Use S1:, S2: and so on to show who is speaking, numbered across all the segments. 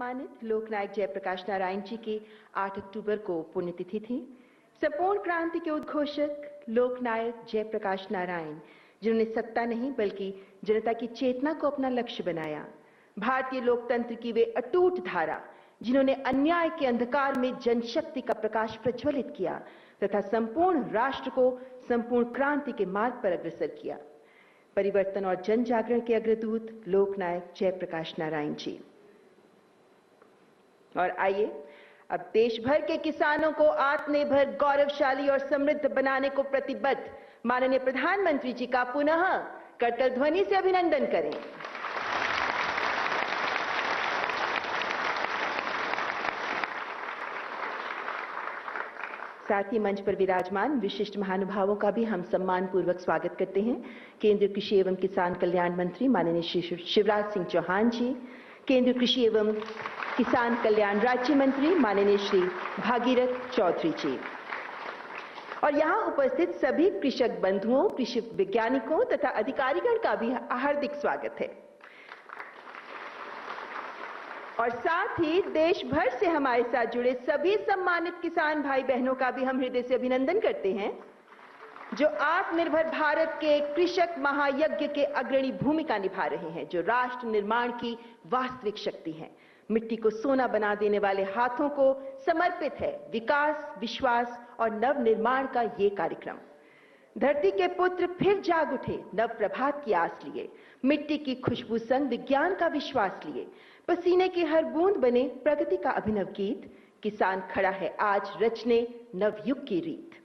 S1: सम्मानित लोकनायक जयप्रकाश नारायण जी की 8 अक्टूबर को पुण्यतिथि थी। संपूर्ण क्रांति के उद्घोषक लोकनायक जयप्रकाश नारायण, जिन्होंने सत्ता नहीं बल्कि जनता की चेतना को अपना लक्ष्य बनाया। भारतीय लोकतंत्र की वे अटूट धारा, जिन्होंने अन्याय के अंधकार में जनशक्ति का प्रकाश प्रज्वलित किया तथा संपूर्ण राष्ट्र को संपूर्ण क्रांति के मार्ग पर अग्रसर किया। परिवर्तन और जन जागरण के अग्रदूत लोकनायक जयप्रकाश नारायण जी। और आइए अब देश भर के किसानों को आत्मनिर्भर, गौरवशाली और समृद्ध बनाने को प्रतिबद्ध माननीय प्रधानमंत्री जी का पुनः करतल ध्वनि से अभिनंदन करें। साथ ही मंच पर विराजमान विशिष्ट महानुभावों का भी हम सम्मान पूर्वक स्वागत करते हैं। केंद्रीय कृषि एवं किसान कल्याण मंत्री माननीय श्री शिवराज सिंह चौहान जी, केंद्रीय कृषि एवं किसान कल्याण राज्य मंत्री माननीय श्री भागीरथ चौधरी जी, और यहां उपस्थित सभी कृषक बंधुओं, कृषि वैज्ञानिकों तथा अधिकारीगण का भी हार्दिक स्वागत है। और साथ ही देश भर से हमारे साथ जुड़े सभी सम्मानित किसान भाई बहनों का भी हम हृदय से अभिनंदन करते हैं, जो आत्मनिर्भर भारत के कृषक महायज्ञ के अग्रणी भूमिका निभा रहे हैं, जो राष्ट्र निर्माण की वास्तविक शक्ति है। मिट्टी को सोना बना देने वाले हाथों को समर्पित है विकास, विश्वास और नव निर्माण का ये कार्यक्रम। धरती के पुत्र फिर जाग उठे, नव प्रभात की आस लिए, मिट्टी की खुशबू संग विज्ञान का विश्वास लिए, पसीने की हर बूंद बने प्रगति का अभिनव गीत। किसान खड़ा है आज रचने नवयुग की रीत।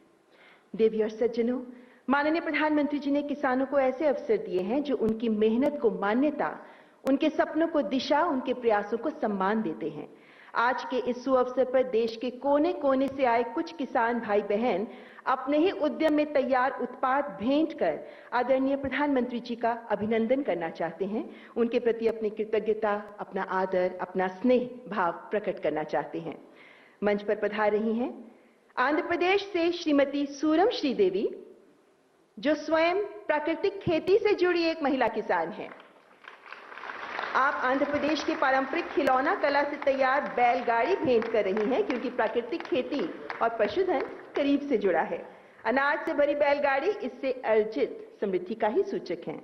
S1: देवी और सज्जनों, माननीय प्रधानमंत्री जी ने किसानों को ऐसे अवसर दिए हैं जो उनकी मेहनत को मान्यता, उनके सपनों को दिशा, उनके प्रयासों को सम्मान देते हैं। आज के इस सुअवसर पर देश के कोने कोने से आए कुछ किसान भाई बहन अपने ही उद्यम में तैयार उत्पाद भेंट कर आदरणीय प्रधानमंत्री जी का अभिनंदन करना चाहते हैं। उनके प्रति अपनी कृतज्ञता, अपना आदर, अपना स्नेह भाव प्रकट करना चाहते हैं। मंच पर पधार रही हैं आंध्र प्रदेश से श्रीमती सूरम श्रीदेवी, जो स्वयं प्राकृतिक खेती से जुड़ी एक महिला किसान हैं। आप आंध्र प्रदेश के पारंपरिक खिलौना कला से तैयार बैलगाड़ी भेंट कर रही हैं, क्योंकि प्राकृतिक खेती और पशुधन करीब से जुड़ा है। अनाज से भरी बैलगाड़ी इससे अर्जित समृद्धि का ही सूचक है।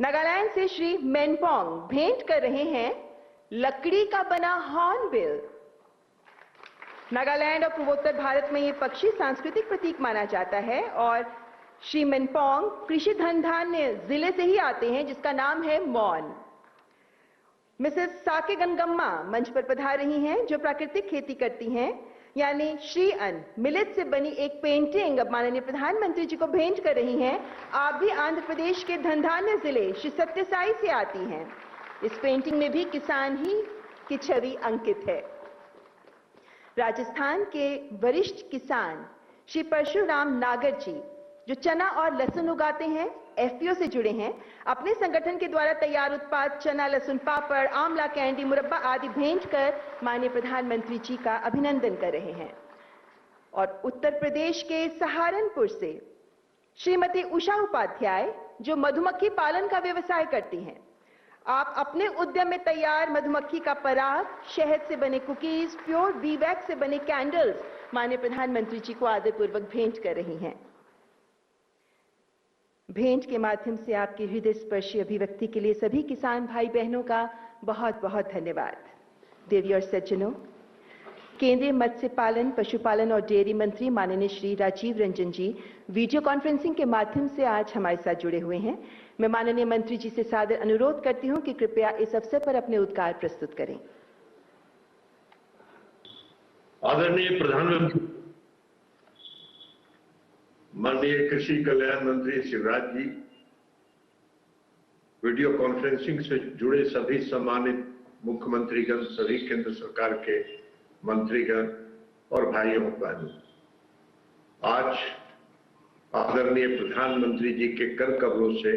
S1: नागालैंड से श्री मेनपोंग भेंट कर रहे हैं लकड़ी का बना हॉर्नबिल। नागालैंड और पूर्वोत्तर भारत में ये पक्षी सांस्कृतिक प्रतीक माना जाता है और श्री मेनपोंग कृषि धनधान्य जिले से ही आते हैं, जिसका नाम है मॉन। मिसेस साके गंगम्मा मंच पर पधार रही हैं, जो प्राकृतिक खेती करती हैं, यानी श्री अन्न मिलेट से बनी एक पेंटिंग अब माननीय प्रधानमंत्री जी को भेंट कर रही हैं। आप भी आंध्र प्रदेश के धनधान्य जिले श्री सत्यसाई से आती हैं। इस पेंटिंग में भी किसान ही की छवि अंकित है। राजस्थान के वरिष्ठ किसान श्री परशुराम नागर जी, जो चना और लहसुन उगाते हैं, एफपीओ से जुड़े हैं, अपने संगठन के द्वारा तैयार उत्पाद चना, लहसुन पापड़, आंवला कैंडी, मुरब्बा आदि भेंट कर माननीय प्रधानमंत्री जी का अभिनंदन कर रहे हैं। और उत्तर प्रदेश के सहारनपुर से श्रीमती उषा उपाध्याय, जो मधुमक्खी पालन का व्यवसाय करती हैं, आप अपने उद्यम में तैयार मधुमक्खी का पराग, शहद से बने कुकीज, प्योर बी वैक्स से बने कैंडल्स माननीय प्रधानमंत्री जी को आदरपूर्वक भेंट कर रही हैं। भेंट के माध्यम से आपकी हृदय स्पर्शी अभिव्यक्ति के लिए सभी किसान भाई बहनों का बहुत बहुत धन्यवाद। देवी और सज्जनों, केंद्रीय मत्स्य पालन, पशुपालन और डेयरी मंत्री माननीय श्री राजीव रंजन जी वीडियो कॉन्फ्रेंसिंग के माध्यम से आज हमारे साथ जुड़े हुए हैं। मैं माननीय मंत्री जी से सादर अनुरोध करती हूं कि कृपया इस अवसर पर अपने उद्गार प्रस्तुत करें।
S2: आदरणीय प्रधानमंत्री माननीय कृषि कल्याण मंत्री शिवराज जी, वीडियो कॉन्फ्रेंसिंग से जुड़े सभी सम्मानित मुख्यमंत्रीगण, सभी केंद्र सरकार के मंत्रीगण और भाइयों बहनों, आज आदरणीय प्रधानमंत्री जी के कर कमलों से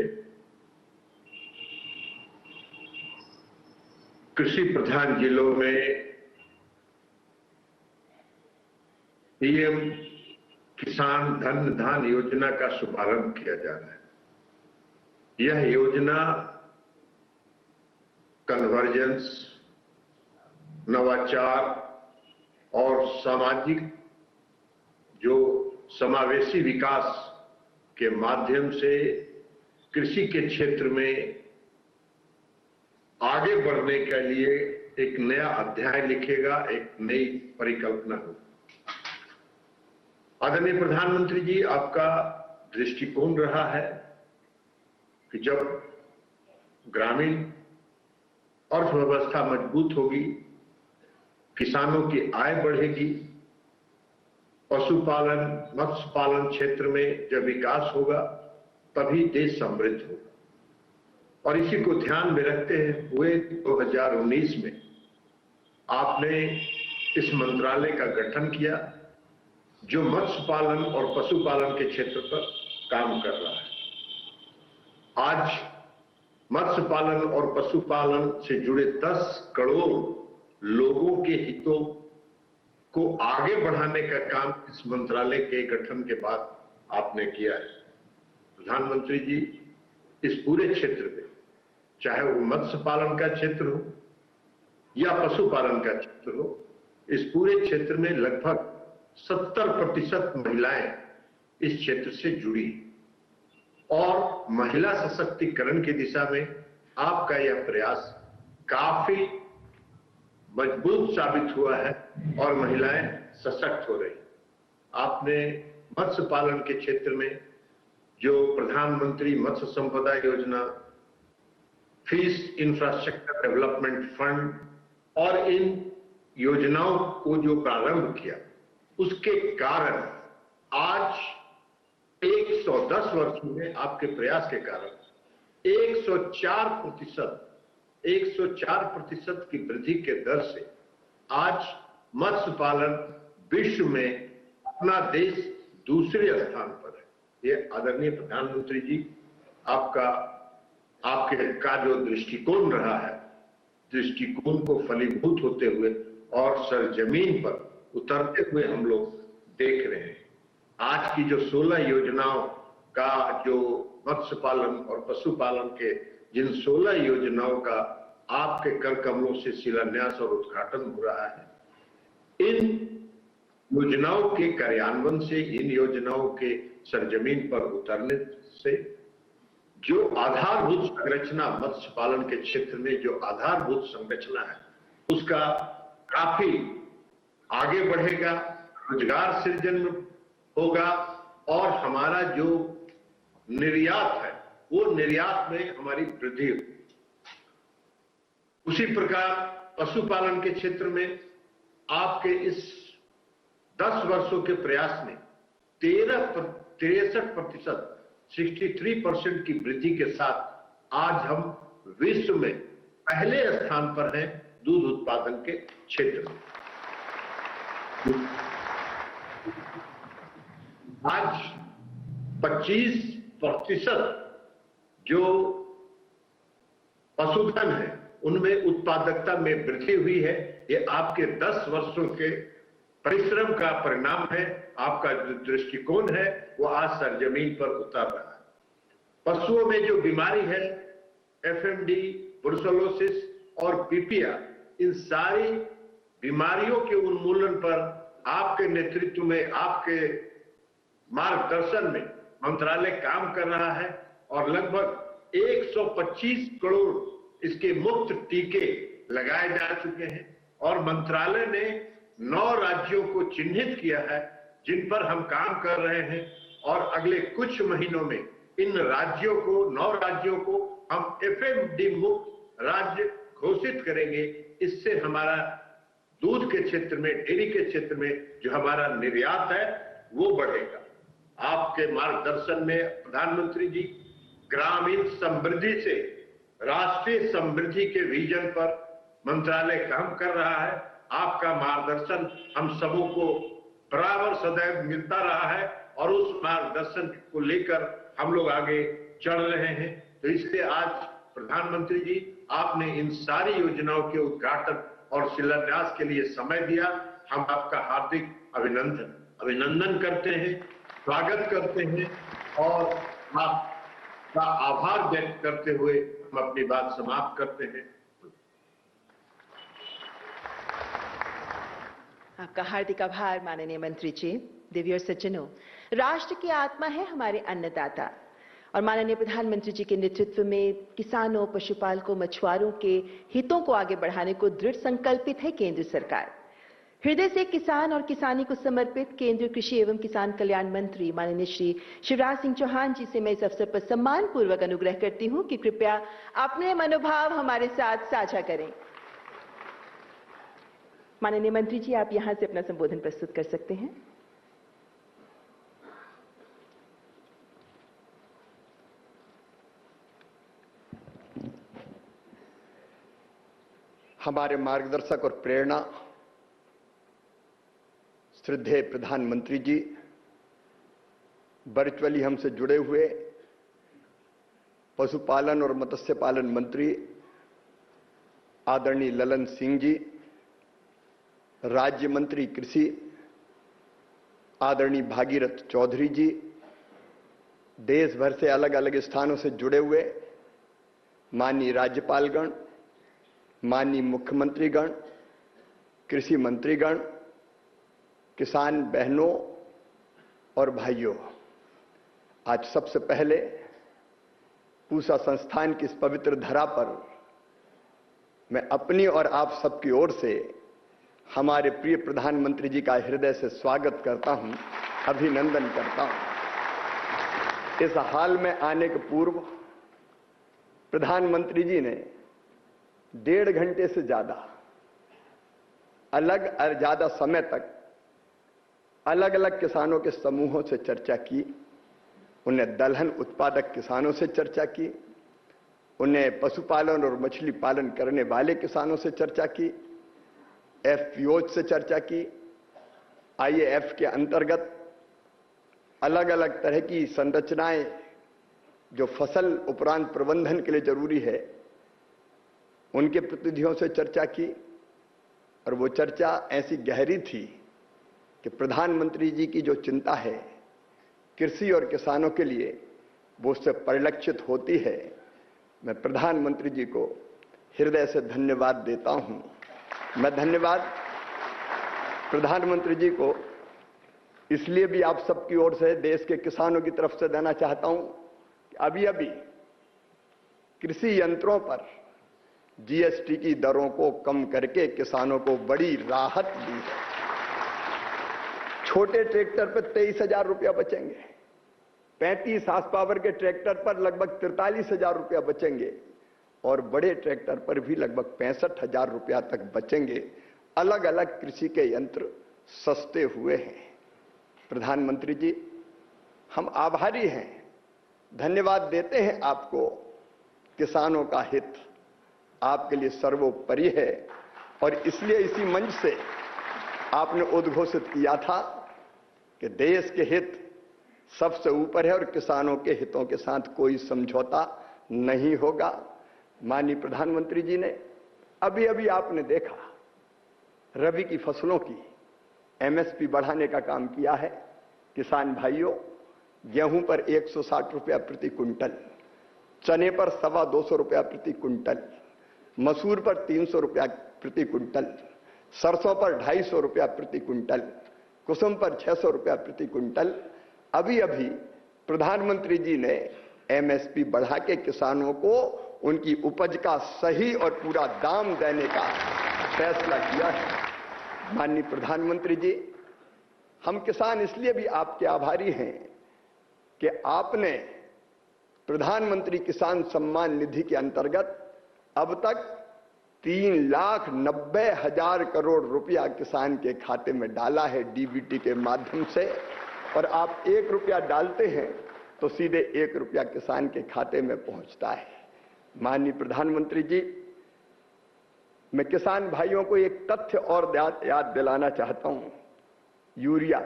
S2: कृषि प्रधान जिलों में पीएम किसान धन धान योजना का शुभारंभ किया जा रहा है। यह योजना कन्वर्जेंस, नवाचार और सामाजिक जो समावेशी विकास के माध्यम से कृषि के क्षेत्र में आगे बढ़ने के लिए एक नया अध्याय लिखेगा, एक नई परिकल्पना होगी। आदरणीय प्रधानमंत्री जी, आपका दृष्टिकोण रहा है कि जब ग्रामीण अर्थव्यवस्था मजबूत होगी, किसानों की आय बढ़ेगी, पशुपालन, मत्स्य पालन क्षेत्र में जब विकास होगा तभी देश समृद्ध होगा। और इसी को ध्यान में रखते हुए 2019 में आपने इस मंत्रालय का गठन किया जो मत्स्य पालन और पशुपालन के क्षेत्र पर काम कर रहा है। आज मत्स्य पालन और पशुपालन से जुड़े 10 करोड़ लोगों के हितों को आगे बढ़ाने का काम इस मंत्रालय के गठन के बाद आपने किया है। प्रधानमंत्री जी, इस पूरे क्षेत्र में, चाहे वो मत्स्य पालन का क्षेत्र हो या पशुपालन का क्षेत्र हो, इस पूरे क्षेत्र में लगभग 70% महिलाएं इस क्षेत्र से जुड़ी और महिला सशक्तिकरण की दिशा में आपका यह प्रयास काफी मजबूत साबित हुआ है और महिलाएं सशक्त हो रही। आपने मत्स्य पालन के क्षेत्र में जो प्रधानमंत्री मत्स्य संपदा योजना, फिश इंफ्रास्ट्रक्चर डेवलपमेंट फंड और इन योजनाओं को जो प्रारंभ किया, उसके कारण आज 110 वर्षों में आपके प्रयास के कारण 104% की वृद्धि के दर से आज मत्स्य पालन विश्व में अपना देश दूसरे स्थान पर है। ये आदरणीय प्रधानमंत्री जी, आपके का जो दृष्टिकोण रहा है, दृष्टिकोण को फलीभूत होते हुए और सरजमीन पर उतरते हुए हम लोग देख रहे हैं। आज की जो 16 योजनाओं का जो मत्स्य पालन और पशुपालन के जिन 16 योजनाओं का आपके कर कमलों से शिलान्यास और उद्घाटन हो रहा है, इन योजनाओं के कार्यान्वयन से, इन योजनाओं के सरजमीन पर उतरने से जो आधारभूत संरचना मत्स्य पालन के क्षेत्र में जो आधारभूत संरचना है उसका काफी आगे बढ़ेगा, रोजगार सृजन होगा और हमारा जो निर्यात है वो निर्यात में हमारी वृद्धि होगी। उसी प्रकार पशुपालन के क्षेत्र में आपके इस 10 वर्षों के प्रयास ने 63% की वृद्धि के साथ आज हम विश्व में पहले स्थान पर हैं दूध उत्पादन के क्षेत्र में। आज 25% जो पशुधन है उनमें उत्पादकता में वृद्धि हुई है। ये आपके 10 वर्षों के परिश्रम का परिणाम है। आपका जो दृष्टिकोण है वो आज सरजमीन पर उतर रहा है। पशुओं में जो बीमारी है, एफएमडी, ब्रुसेलोसिस और पीपिया, इन सारी बीमारियों के उन्मूलन पर आपके नेतृत्व में, आपके मार्गदर्शन में मंत्रालय काम कर रहा है और लगभग 125 करोड़ इसके मुफ्त टीके लगाए जा चुके हैं और मंत्रालय ने 9 राज्यों को चिन्हित किया है जिन पर हम काम कर रहे हैं और अगले कुछ महीनों में इन राज्यों को, 9 राज्यों को हम एफएमडी मुक्त राज्य घोषित करेंगे। इससे हमारा दूध के क्षेत्र में, डेयरी के क्षेत्र में जो हमारा निर्यात है वो बढ़ेगा। आपके मार्गदर्शन में प्रधानमंत्री जी ग्रामीण समृद्धि से राष्ट्रीय समृद्धि के विजन पर मंत्रालय काम कर रहा है। आपका मार्गदर्शन हम सबों को बराबर सदैव मिलता रहा है और उस मार्गदर्शन को लेकर हम लोग आगे चल रहे हैं। तो इसलिए आज प्रधानमंत्री जी आपने इन सारी योजनाओं के उद्घाटन और शिलान्यास के लिए समय दिया। हम आपका हार्दिक अभिनंदन करते हैं, स्वागत करते हैं और आपका आभार व्यक्त करते हुए हम अपनी बात समाप्त करते हैं।
S1: आपका हार्दिक आभार माननीय मंत्री जी। देवी और सज्जनों, राष्ट्र की आत्मा है हमारे अन्नदाता और माननीय प्रधानमंत्री जी के नेतृत्व में किसानों, पशुपालकों, मछुआरों के हितों को आगे बढ़ाने को दृढ़ संकल्पित है केंद्र सरकार। हृदय से किसान और किसानी को समर्पित केंद्रीय कृषि एवं किसान कल्याण मंत्री माननीय श्री शिवराज सिंह चौहान जी से मैं इस अवसर पर सम्मान पूर्वक अनुग्रह करती हूं कि कृपया अपने मनोभाव हमारे साथ साझा करें। माननीय मंत्री जी, आप यहां से अपना संबोधन प्रस्तुत कर सकते हैं।
S3: हमारे मार्गदर्शक और प्रेरणा श्रद्धेय प्रधानमंत्री जी, वर्चुअली हमसे जुड़े हुए पशुपालन और मत्स्य पालन मंत्री आदरणीय ललन सिंह जी, राज्य मंत्री कृषि आदरणीय भागीरथ चौधरी जी, देश भर से अलग अलग स्थानों से जुड़े हुए माननीय राज्यपालगण, माननीय मुख्यमंत्रीगण, कृषि मंत्रीगण, किसान बहनों और भाइयों, आज सबसे पहले पूसा संस्थान की इस पवित्र धरा पर मैं अपनी और आप सबकी ओर से हमारे प्रिय प्रधानमंत्री जी का हृदय से स्वागत करता हूं, अभिनंदन करता हूं। इस हाल में आने के पूर्व प्रधानमंत्री जी ने 1.5 घंटे से ज्यादा समय तक अलग अलग किसानों के समूहों से चर्चा की, उन्हें दलहन उत्पादक किसानों से चर्चा की, उन्हें पशुपालन और मछली पालन करने वाले किसानों से चर्चा की, एफपीओ से चर्चा की, आईएएफ के अंतर्गत अलग अलग तरह की संरचनाएं जो फसल उपरांत प्रबंधन के लिए जरूरी है उनके प्रतिनिधियों से चर्चा की। और वो चर्चा ऐसी गहरी थी कि प्रधानमंत्री जी की जो चिंता है कृषि और किसानों के लिए वो उससे परिलक्षित होती है। मैं प्रधानमंत्री जी को हृदय से धन्यवाद देता हूं। मैं धन्यवाद प्रधानमंत्री जी को इसलिए भी आप सबकी ओर से देश के किसानों की तरफ से देना चाहता हूं कि अभी कृषि यंत्रों पर जीएसटी की दरों को कम करके किसानों को बड़ी राहत दी है। छोटे ट्रैक्टर पर 23,000 रुपया बचेंगे, 35 हार्स पावर के ट्रैक्टर पर लगभग 43,000 रुपया बचेंगे और बड़े ट्रैक्टर पर भी लगभग 65,000 रुपया तक बचेंगे। अलग अलग कृषि के यंत्र सस्ते हुए हैं। प्रधानमंत्री जी, हम आभारी हैं, धन्यवाद देते हैं आपको। किसानों का हित आपके लिए सर्वोपरि है और इसलिए इसी मंच से आपने उद्घोषित किया था कि देश के हित सबसे ऊपर है और किसानों के हितों के साथ कोई समझौता नहीं होगा। माननीय प्रधानमंत्री जी ने अभी आपने देखा रबी की फसलों की एमएसपी बढ़ाने का काम किया है। किसान भाइयों, गेहूं पर 160 रुपया प्रति कुंटल, चने पर 225 रुपया प्रति कुंटल, मसूर पर 300 रुपया प्रति कुंटल, सरसों पर 250 रुपया प्रति कुंटल, कुसुम पर 600 रुपया प्रति कुंटल। अभी प्रधानमंत्री जी ने एमएसपी बढ़ा के किसानों को उनकी उपज का सही और पूरा दाम देने का फैसला किया है। माननीय प्रधानमंत्री जी, हम किसान इसलिए भी आपके आभारी हैं कि आपने प्रधानमंत्री किसान सम्मान निधि के अंतर्गत अब तक 3,90,000 करोड़ रुपया किसान के खाते में डाला है डीबीटी के माध्यम से। और आप 1 रुपया डालते हैं तो सीधे 1 रुपया किसान के खाते में पहुंचता है। माननीय प्रधानमंत्री जी, मैं किसान भाइयों को एक तथ्य और याद दिलाना चाहता हूं। यूरिया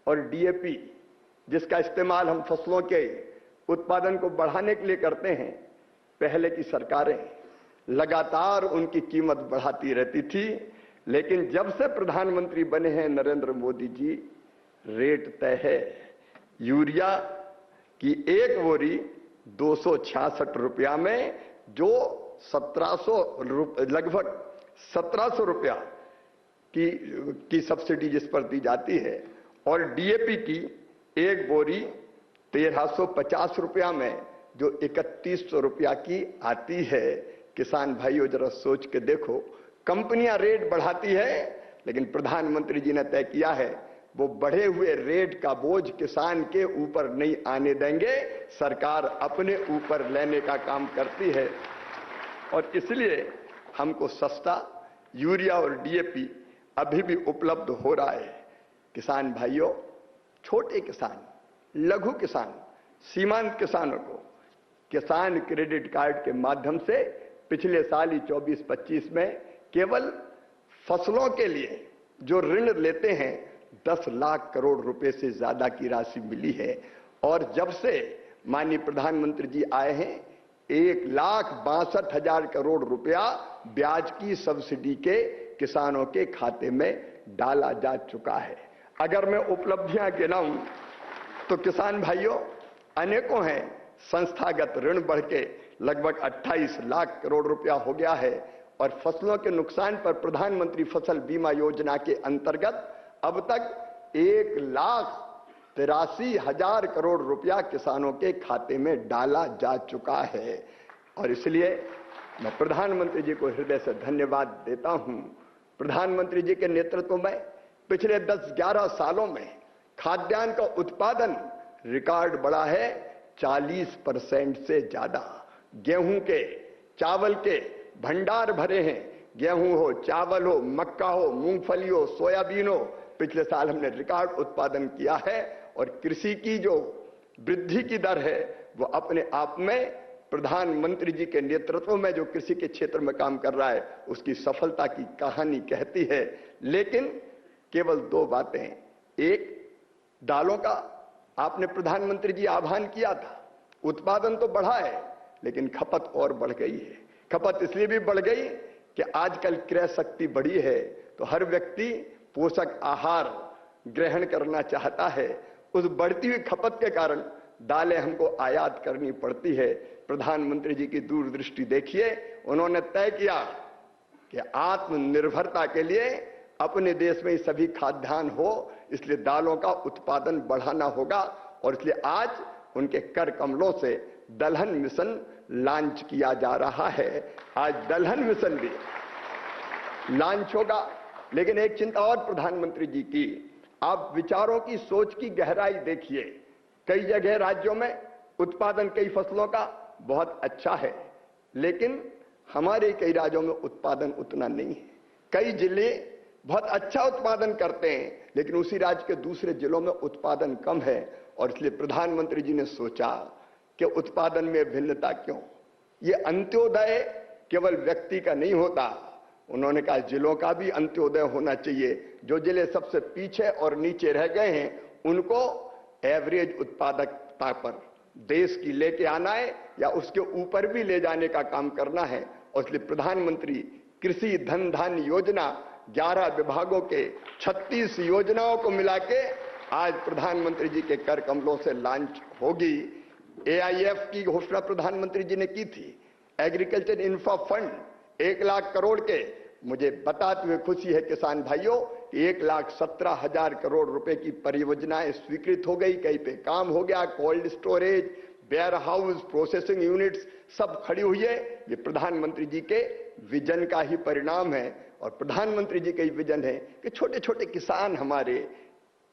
S3: और डीएपी जिसका इस्तेमाल हम फसलों के उत्पादन को बढ़ाने के लिए करते हैं, पहले की सरकारें लगातार उनकी कीमत बढ़ाती रहती थी, लेकिन जब से प्रधानमंत्री बने हैं नरेंद्र मोदी जी, रेट तय है। यूरिया की एक बोरी 266 रुपया में, जो लगभग 1700 रुपया की सब्सिडी जिस पर दी जाती है, और डीएपी की एक बोरी 1350 रुपया में जो 3100 रुपया की आती है। किसान भाइयों जरा सोच के देखो, कंपनियां रेट बढ़ाती है, लेकिन प्रधानमंत्री जी ने तय किया है वो बढ़े हुए रेट का बोझ किसान के ऊपर नहीं आने देंगे, सरकार अपने ऊपर लेने का काम करती है। और इसलिए हमको सस्ता यूरिया और डीएपी अभी भी उपलब्ध हो रहा है। किसान भाइयों, छोटे किसान, लघु किसान, सीमांत किसानों को किसान क्रेडिट कार्ड के माध्यम से पिछले साल ही 24-25 में केवल फसलों के लिए जो ऋण लेते हैं 10 लाख करोड़ रुपए से ज्यादा की राशि मिली है। और जब से माननीय प्रधानमंत्री जी आए हैं 1,62,000 करोड़ रुपया ब्याज की सब्सिडी के किसानों के खाते में डाला जा चुका है। अगर मैं उपलब्धियां गिनाऊं तो किसान भाइयों अनेकों हैं। संस्थागत ऋण बढ़ के लगभग 28 लाख करोड़ रुपया हो गया है और फसलों के नुकसान पर प्रधानमंत्री फसल बीमा योजना के अंतर्गत अब तक 1,83,000 करोड़ रुपया किसानों के खाते में डाला जा चुका है। और इसलिए मैं प्रधानमंत्री जी को हृदय से धन्यवाद देता हूं। प्रधानमंत्री जी के नेतृत्व में पिछले 10-11 सालों में खाद्यान्न का उत्पादन रिकॉर्ड बढ़ा है 40% से ज्यादा। गेहूं के, चावल के भंडार भरे हैं। गेहूं हो, चावल हो, मक्का हो, मूंगफली हो, सोयाबीन हो, पिछले साल हमने रिकॉर्ड उत्पादन किया है। और कृषि की जो वृद्धि की दर है वो अपने आप में प्रधानमंत्री जी के नेतृत्व में जो कृषि के क्षेत्र में काम कर रहा है उसकी सफलता की कहानी कहती है। लेकिन केवल 2 बातें। एक, दालों का आपने प्रधानमंत्री जी आह्वान किया था, उत्पादन तो बढ़ा है लेकिन खपत और बढ़ गई है। खपत इसलिए भी बढ़ गई कि आजकल क्रय शक्ति बढ़ी है तो हर व्यक्ति पोषक आहार ग्रहण करना चाहता है। उस बढ़ती हुई खपत के कारण दालें हमको आयात करनी पड़ती है। प्रधानमंत्री जी की दूरदृष्टि देखिए, उन्होंने तय किया कि आत्मनिर्भरता के लिए अपने देश में ही सभी खाद्यान्न हो, इसलिए दालों का उत्पादन बढ़ाना होगा। और इसलिए आज उनके कर कमलों से दलहन मिशन लॉन्च किया जा रहा है। आज दलहन मिशन भी लॉन्च होगा। लेकिन एक चिंता और प्रधानमंत्री जी की, आप विचारों की सोच की गहराई देखिए। कई जगह राज्यों में उत्पादन कई फसलों का बहुत अच्छा है, लेकिन हमारे कई राज्यों में उत्पादन उतना नहीं है। कई जिले बहुत अच्छा उत्पादन करते हैं लेकिन उसी राज्य के दूसरे जिलों में उत्पादन कम है। और इसलिए प्रधानमंत्री जी ने सोचा कि उत्पादन में भिन्नता क्यों। ये अंत्योदय केवल व्यक्ति का नहीं होता, उन्होंने कहा जिलों का भी अंत्योदय होना चाहिए। जो जिले सबसे पीछे और नीचे रह गए हैं उनको एवरेज उत्पादकता पर देश की लेके आना है या उसके ऊपर भी ले जाने का काम करना है। और इसलिए प्रधानमंत्री कृषि धन धान्य योजना 11 विभागों के 36 योजनाओं को मिला के आज प्रधानमंत्री जी के कर कमलों से लॉन्च होगी। एआईएफ की घोषणा प्रधानमंत्री जी ने की थी। Agriculture infra fund 1 lakh crore के, मुझे बताते हुए खुशी है किसान भाइयों, 1,17,000 करोड़ रुपए की परियोजनाएं स्वीकृत हो गई, कहीं पे काम हो गया। Cold storage, warehouse, processing units सब खड़ी हुई है। ये प्रधानमंत्री जी के विजन का ही परिणाम है। और प्रधानमंत्री जी का ही विजन है कि छोटे छोटे किसान हमारे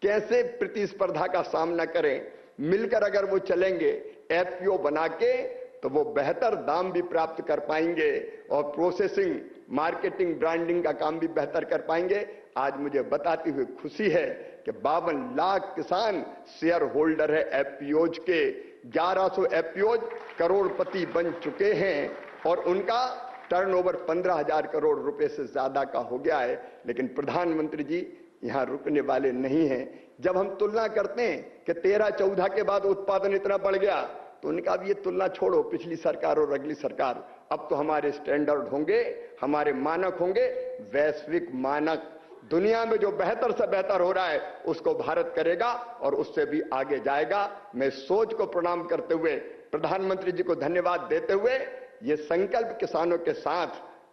S3: कैसे प्रतिस्पर्धा का सामना करें। मिलकर अगर वो चलेंगे एफपीओ बना के तो वो बेहतर दाम भी प्राप्त कर पाएंगे और प्रोसेसिंग, मार्केटिंग, ब्रांडिंग का काम भी बेहतर कर पाएंगे। आज मुझे बताते हुए खुशी है कि 52 लाख किसान शेयर होल्डर है एफपीओज के। 1100 एफपीओज करोड़पति बन चुके हैं और उनका टर्नओवर 15,000 करोड़ रुपए से ज्यादा का हो गया है। लेकिन प्रधानमंत्री जी यहां रुकने वाले नहीं हैं। जब हम तुलना करते हैं कि 13-14 के बाद उत्पादन इतना बढ़ गया तो उनका अब ये तुलना छोड़ो, पिछली सरकार और अगली सरकार, अब तो हमारे स्टैंडर्ड होंगे, हमारे मानक होंगे, वैश्विक मानक। दुनिया में जो बेहतर से बेहतर हो रहा है उसको भारत करेगा और उससे भी आगे जाएगा। मैं सोच को प्रणाम करते हुए प्रधानमंत्री जी को धन्यवाद देते हुए ये संकल्प किसानों के साथ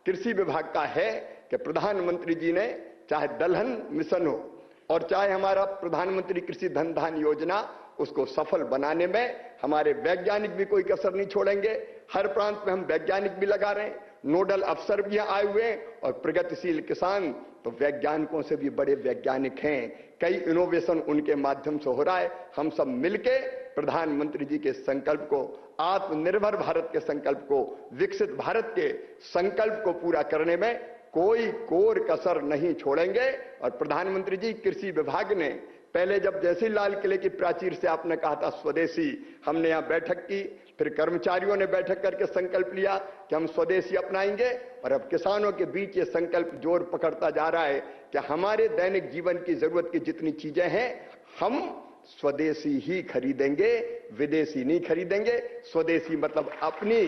S3: कृषि विभाग का है कि प्रधानमंत्री जी ने चाहे दलहन मिशन हो और चाहे हमारा प्रधानमंत्री कृषि धन धान योजना, उसको सफल बनाने में हमारे वैज्ञानिक भी कोई कसर नहीं छोड़ेंगे। हर प्रांत में हम वैज्ञानिक भी लगा रहे हैं, नोडल अफसर भी आए हुए हैं और प्रगतिशील किसान तो वैज्ञानिकों से भी बड़े वैज्ञानिक हैं। कई इनोवेशन उनके माध्यम से हो रहा है। हम सब मिलके प्रधानमंत्री जी के संकल्प को, आत्मनिर्भर भारत के संकल्प को, विकसित भारत के संकल्प को पूरा करने में कोई कोर कसर नहीं छोड़ेंगे। और प्रधानमंत्री जी, कृषि विभाग ने पहले जब जैसे लाल किले की प्राचीर से आपने कहा था स्वदेशी, हमने यहां बैठक की, फिर कर्मचारियों ने बैठक करके संकल्प लिया कि हम स्वदेशी अपनाएंगे और अब किसानों के बीच ये संकल्प जोर पकड़ता जा रहा है कि हमारे दैनिक जीवन की जरूरत की जितनी चीजें हैं हम स्वदेशी ही खरीदेंगे, विदेशी नहीं खरीदेंगे। स्वदेशी मतलब अपनी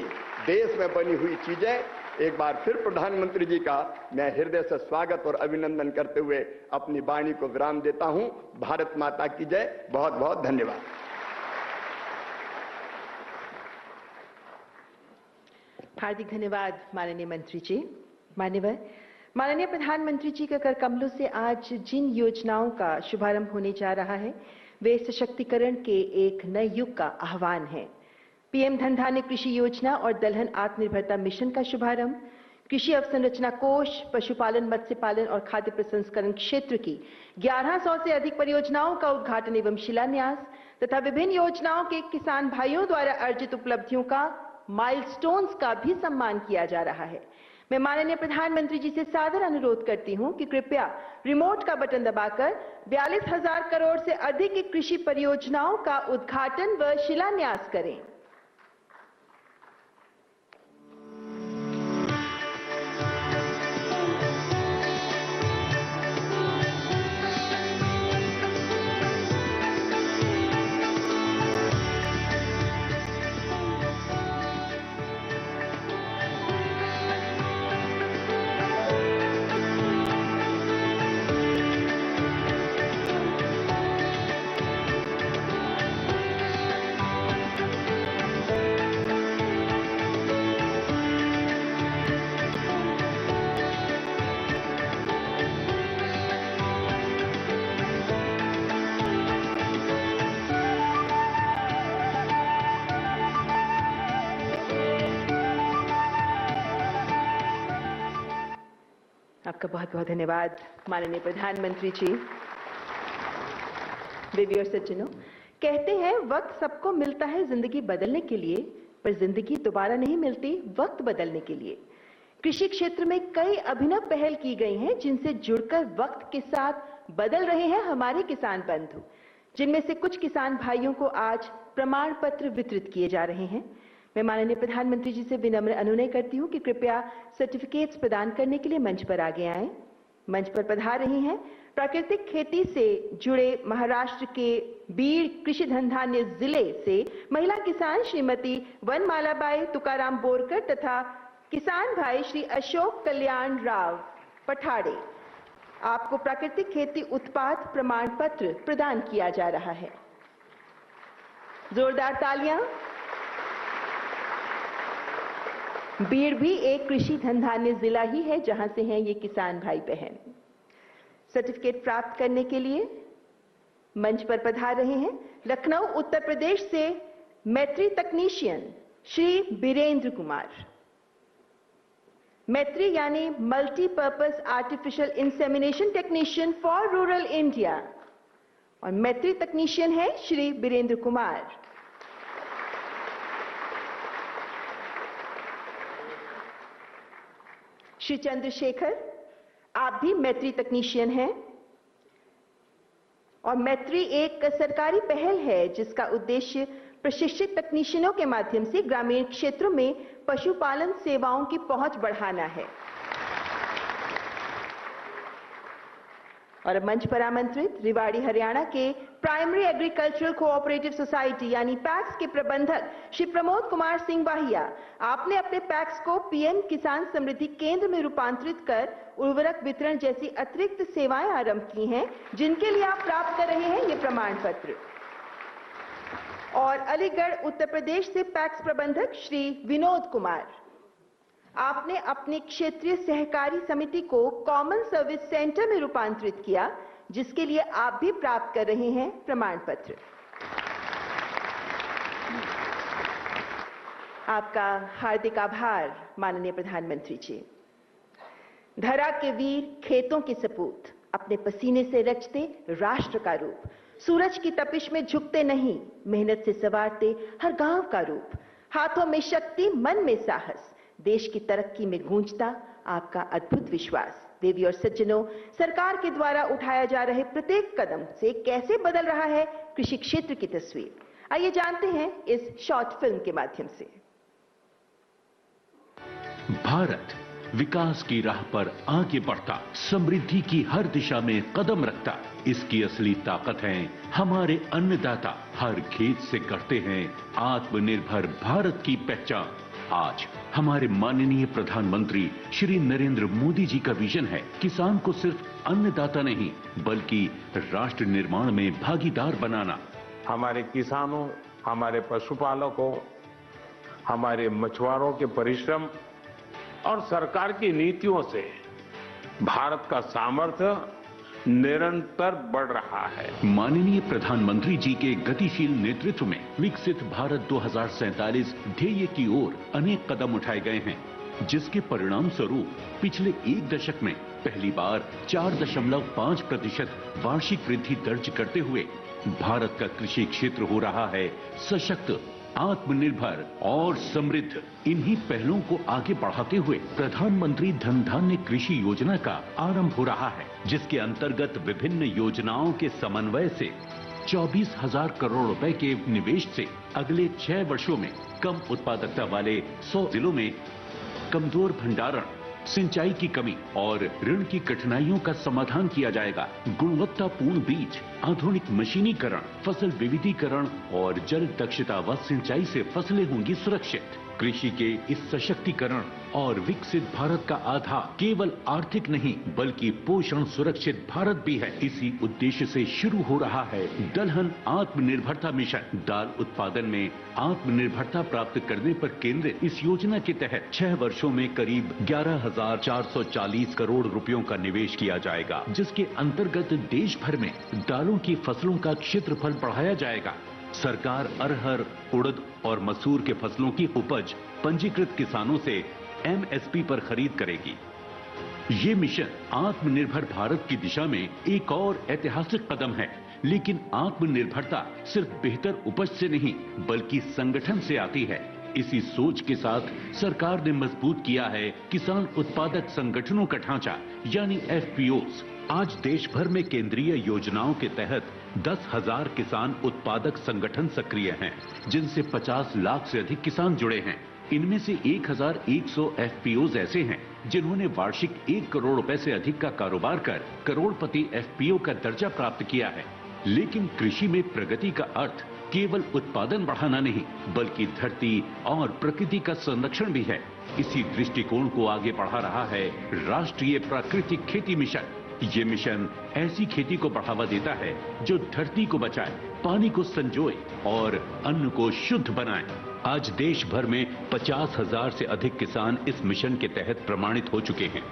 S3: देश में बनी हुई चीजें। एक बार फिर प्रधानमंत्री जी का मैं हृदय से स्वागत और अभिनंदन करते हुए अपनी वाणी को विराम देता हूं। भारत माता की जय। बहुत बहुत धन्यवाद।
S1: हार्दिक धन्यवाद माननीय मंत्री जी। माननीय प्रधानमंत्री जी के कर कमलों से आज जिन योजनाओं का शुभारंभ होने जा रहा है वे सशक्तिकरण के एक नए युग का आह्वान है। पीएम धन धान्य कृषि योजना और दलहन आत्मनिर्भरता मिशन का शुभारंभ, कृषि अवसंरचना कोष, पशुपालन, मत्स्य पालन और खाद्य प्रसंस्करण क्षेत्र की 1100 से अधिक परियोजनाओं का उद्घाटन एवं शिलान्यास तथा विभिन्न योजनाओं के किसान भाइयों द्वारा अर्जित उपलब्धियों का माइलस्टोन्स का भी सम्मान किया जा रहा है। मैं माननीय प्रधानमंत्री जी से सादर अनुरोध करती हूं कि कृपया रिमोट का बटन दबाकर 42,000 करोड़ से अधिक की कृषि परियोजनाओं का उद्घाटन व शिलान्यास करें। आपका बहुत बहुत धन्यवाद माननीय प्रधानमंत्री जी। देवी और सज्जनों, कहते हैं वक्त सबको मिलता है जिंदगी बदलने के लिए, पर जिंदगी दोबारा नहीं मिलती वक्त बदलने के लिए। कृषि क्षेत्र में कई अभिनव पहल की गई हैं जिनसे जुड़कर वक्त के साथ बदल रहे हैं हमारे किसान बंधु, जिनमें से कुछ किसान भाइयों को आज प्रमाण पत्र वितरित किए जा रहे हैं। मैं माननीय प्रधानमंत्री जी से विनम्र अनुनय करती हूं कि कृपया सर्टिफिकेट्स प्रदान करने के लिए मंच पर आगे आएं। मंच पर पधार रही हैं प्राकृतिक खेती से जुड़े महाराष्ट्र के बीड कृषि धन धान्य जिले से महिला किसान श्रीमती वनमालाबाई तुकाराम बोरकर तथा किसान भाई श्री अशोक कल्याण राव पठाड़े। आपको प्राकृतिक खेती उत्पाद प्रमाण पत्र प्रदान किया जा रहा है। जोरदार तालियां। बीड़ भी एक कृषि धन धान्य जिला ही है जहां से हैं ये किसान भाई बहन। सर्टिफिकेट प्राप्त करने के लिए मंच पर पधार रहे हैं लखनऊ उत्तर प्रदेश से मैत्री तकनीशियन श्री बीरेंद्र कुमार। मैत्री यानी multipurpose artificial insemination technician for rural India और मैत्री तकनीशियन है श्री बीरेंद्र कुमार। श्री चंद्रशेखर, आप भी मैत्री तकनीशियन हैं और मैत्री एक सरकारी पहल है जिसका उद्देश्य प्रशिक्षित तकनीशियनों के माध्यम से ग्रामीण क्षेत्रों में पशुपालन सेवाओं की पहुंच बढ़ाना है। और अब मंच पर आमंत्रित रेवाड़ी हरियाणा के प्राइमरी एग्रीकल्चरल कोऑपरेटिव सोसाइटी यानी पैक्स के प्रबंधक श्री प्रमोद कुमार सिंह वाहिया, आपने अपने पैक्स को पीएम किसान समृद्धि केंद्र में रूपांतरित कर उर्वरक वितरण जैसी अतिरिक्त सेवाएं आरंभ की हैं, जिनके लिए आप प्राप्त कर रहे हैं ये प्रमाण पत्र। और अलीगढ़ उत्तर प्रदेश से पैक्स प्रबंधक श्री विनोद कुमार, आपने अपनी क्षेत्रीय सहकारी समिति को कॉमन सर्विस सेंटर में रूपांतरित किया, जिसके लिए आप भी प्राप्त कर रहे हैं प्रमाण पत्र। आपका हार्दिक आभार माननीय प्रधानमंत्री जी। धरा के वीर, खेतों के सपूत, अपने पसीने से रचते राष्ट्र का रूप, सूरज की तपिश में झुकते नहीं, मेहनत से संवारते हर गांव का रूप, हाथों में शक्ति, मन में साहस, देश की तरक्की में गूंजता आपका अद्भुत विश्वास। देवी और सज्जनों, सरकार के द्वारा उठाया जा रहे प्रत्येक कदम से कैसे बदल रहा है कृषि क्षेत्र की तस्वीर, आइए जानते हैं इस शॉर्ट फिल्म के माध्यम से।
S4: भारत विकास की राह पर आगे बढ़ता, समृद्धि की हर दिशा में कदम रखता, इसकी असली ताकत है हमारे अन्नदाता। हर खेत से करते हैं आत्मनिर्भर भारत की पहचान। आज हमारे माननीय प्रधानमंत्री श्री नरेंद्र मोदी जी का विजन है किसान को सिर्फ अन्नदाता नहीं बल्कि राष्ट्र निर्माण में भागीदार बनाना।
S5: हमारे किसानों, हमारे पशुपालकों, हमारे मछुआरों के परिश्रम और सरकार की नीतियों से भारत का सामर्थ्य निरंतर बढ़ रहा है।
S4: माननीय प्रधानमंत्री जी के गतिशील नेतृत्व में विकसित भारत 2047 ध्येय की ओर अनेक कदम उठाए गए हैं, जिसके परिणाम स्वरूप पिछले एक दशक में पहली बार 4.5% वार्षिक वृद्धि दर्ज करते हुए भारत का कृषि क्षेत्र हो रहा है सशक्त, आत्मनिर्भर और समृद्ध। इन्हीं पहलों को आगे बढ़ाते हुए प्रधानमंत्री धन धान्य कृषि योजना का आरंभ हो रहा है, जिसके अंतर्गत विभिन्न योजनाओं के समन्वय से 24,000 करोड़ रुपए के निवेश से अगले 6 वर्षों में कम उत्पादकता वाले 100 जिलों में कमजोर भंडारण, सिंचाई की कमी और ऋण की कठिनाइयों का समाधान किया जाएगा। गुणवत्तापूर्ण बीज, आधुनिक मशीनीकरण, फसल विविधीकरण और जल दक्षता व सिंचाई से फसलें होंगी सुरक्षित। कृषि के इस सशक्तिकरण और विकसित भारत का आधार केवल आर्थिक नहीं बल्कि पोषण सुरक्षित भारत भी है। इसी उद्देश्य से शुरू हो रहा है दलहन आत्मनिर्भरता मिशन। दाल उत्पादन में आत्मनिर्भरता प्राप्त करने पर केंद्रित इस योजना के तहत 6 वर्षों में करीब 11,440 करोड़ रुपयों का निवेश किया जाएगा, जिसके अंतर्गत देश भर में दालों की फसलों का क्षेत्रफल बढ़ाया जाएगा। सरकार अरहर, उड़द और मसूर के फसलों की उपज पंजीकृत किसानों से एमएसपी पर खरीद करेगी। ये मिशन आत्मनिर्भर भारत की दिशा में एक और ऐतिहासिक कदम है। लेकिन आत्मनिर्भरता सिर्फ बेहतर उपज से नहीं बल्कि संगठन से आती है। इसी सोच के साथ सरकार ने मजबूत किया है किसान उत्पादक संगठनों का ढांचा यानी एफपीओस। आज देश भर में केंद्रीय योजनाओं के तहत 10,000 किसान उत्पादक संगठन सक्रिय हैं, जिनसे 50 लाख से अधिक किसान जुड़े हैं। इनमें से 1,100 एफपीओज ऐसे हैं जिन्होंने वार्षिक 1 करोड़ रुपए से अधिक का कारोबार कर करोड़पति एफपीओ का दर्जा प्राप्त किया है। लेकिन कृषि में प्रगति का अर्थ केवल उत्पादन बढ़ाना नहीं बल्कि धरती और प्रकृति का संरक्षण भी है। इसी दृष्टिकोण को आगे बढ़ा रहा है राष्ट्रीय प्राकृतिक खेती मिशन। ये मिशन ऐसी खेती को बढ़ावा देता है जो धरती को बचाए, पानी को संजोए और अन्न को शुद्ध बनाए। आज देश भर में 50,000 से अधिक किसान इस मिशन के तहत प्रमाणित हो चुके हैं।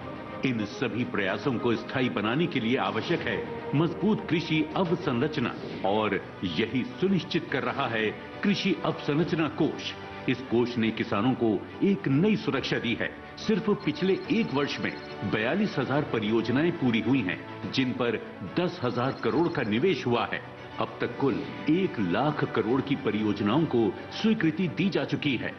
S4: इन सभी प्रयासों को स्थायी बनाने के लिए आवश्यक है मजबूत कृषि अवसंरचना और यही सुनिश्चित कर रहा है कृषि अवसंरचना कोष। इस कोष ने किसानों को एक नई सुरक्षा दी है। सिर्फ पिछले 1 वर्ष में 42,000 परियोजनाएं पूरी हुई हैं, जिन पर 10,000 करोड़ का निवेश हुआ है। अब तक कुल 1 लाख करोड़ की परियोजनाओं को स्वीकृति दी जा चुकी है।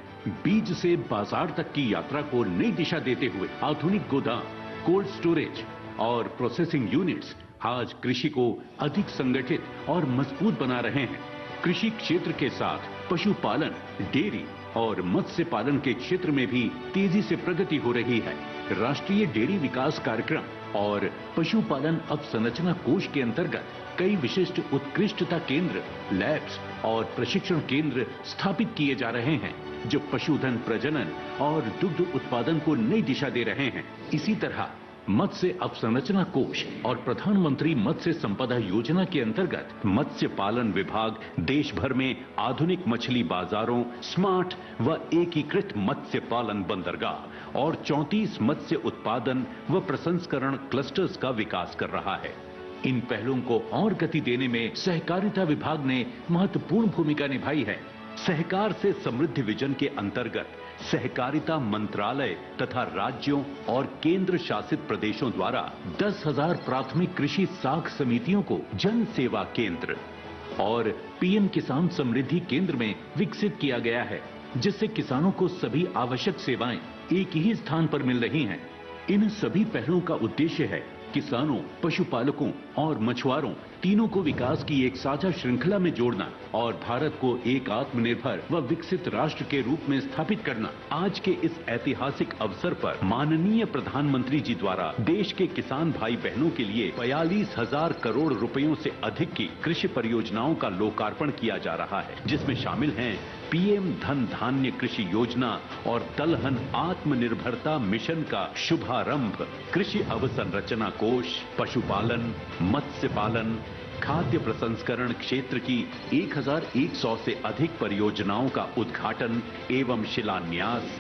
S4: बीज से बाजार तक की यात्रा को नई दिशा देते हुए आधुनिक गोदाम, कोल्ड स्टोरेज और प्रोसेसिंग यूनिट्स आज कृषि को अधिक संगठित और मजबूत बना रहे हैं। कृषि क्षेत्र के साथ पशुपालन, डेयरी और मत्स्य पालन के क्षेत्र में भी तेजी से प्रगति हो रही है। राष्ट्रीय डेयरी विकास कार्यक्रम और पशुपालन अवसंरचना कोष के अंतर्गत कई विशिष्ट उत्कृष्टता केंद्र, लैब्स और प्रशिक्षण केंद्र स्थापित किए जा रहे हैं, जो पशुधन प्रजनन और दुग्ध उत्पादन को नई दिशा दे रहे हैं। इसी तरह मत्स्य अवसंरचना कोष और प्रधानमंत्री मत्स्य संपदा योजना के अंतर्गत मत्स्य पालन विभाग देश भर में आधुनिक मछली बाजारों, स्मार्ट व एकीकृत मत्स्य पालन बंदरगाह और 34 मत्स्य उत्पादन व प्रसंस्करण क्लस्टर्स का विकास कर रहा है। इन पहलों को और गति देने में सहकारिता विभाग ने महत्वपूर्ण भूमिका निभाई है। सहकार से समृद्धि विजन के अंतर्गत सहकारिता मंत्रालय तथा राज्यों और केंद्र शासित प्रदेशों द्वारा 10,000 प्राथमिक कृषि साख समितियों को जन सेवा केंद्र और पीएम किसान समृद्धि केंद्र में विकसित किया गया है, जिससे किसानों को सभी आवश्यक सेवाएं एक ही स्थान पर मिल रही हैं। इन सभी पहलों का उद्देश्य है किसानों, पशुपालकों और मछुआरों तीनों को विकास की एक साझा श्रृंखला में जोड़ना और भारत को एक आत्मनिर्भर व विकसित राष्ट्र के रूप में स्थापित करना। आज के इस ऐतिहासिक अवसर पर माननीय प्रधानमंत्री जी द्वारा देश के किसान भाई बहनों के लिए 42,000 करोड़ रुपयों से अधिक की कृषि परियोजनाओं का लोकार्पण किया जा रहा है, जिसमें शामिल हैं पीएम धन धान्य कृषि योजना और दलहन आत्मनिर्भरता मिशन का शुभारंभ, कृषि अवसंरचना कोष, पशुपालन, मत्स्य पालन, खाद्य प्रसंस्करण क्षेत्र की 1,100 से अधिक परियोजनाओं का उद्घाटन एवं शिलान्यास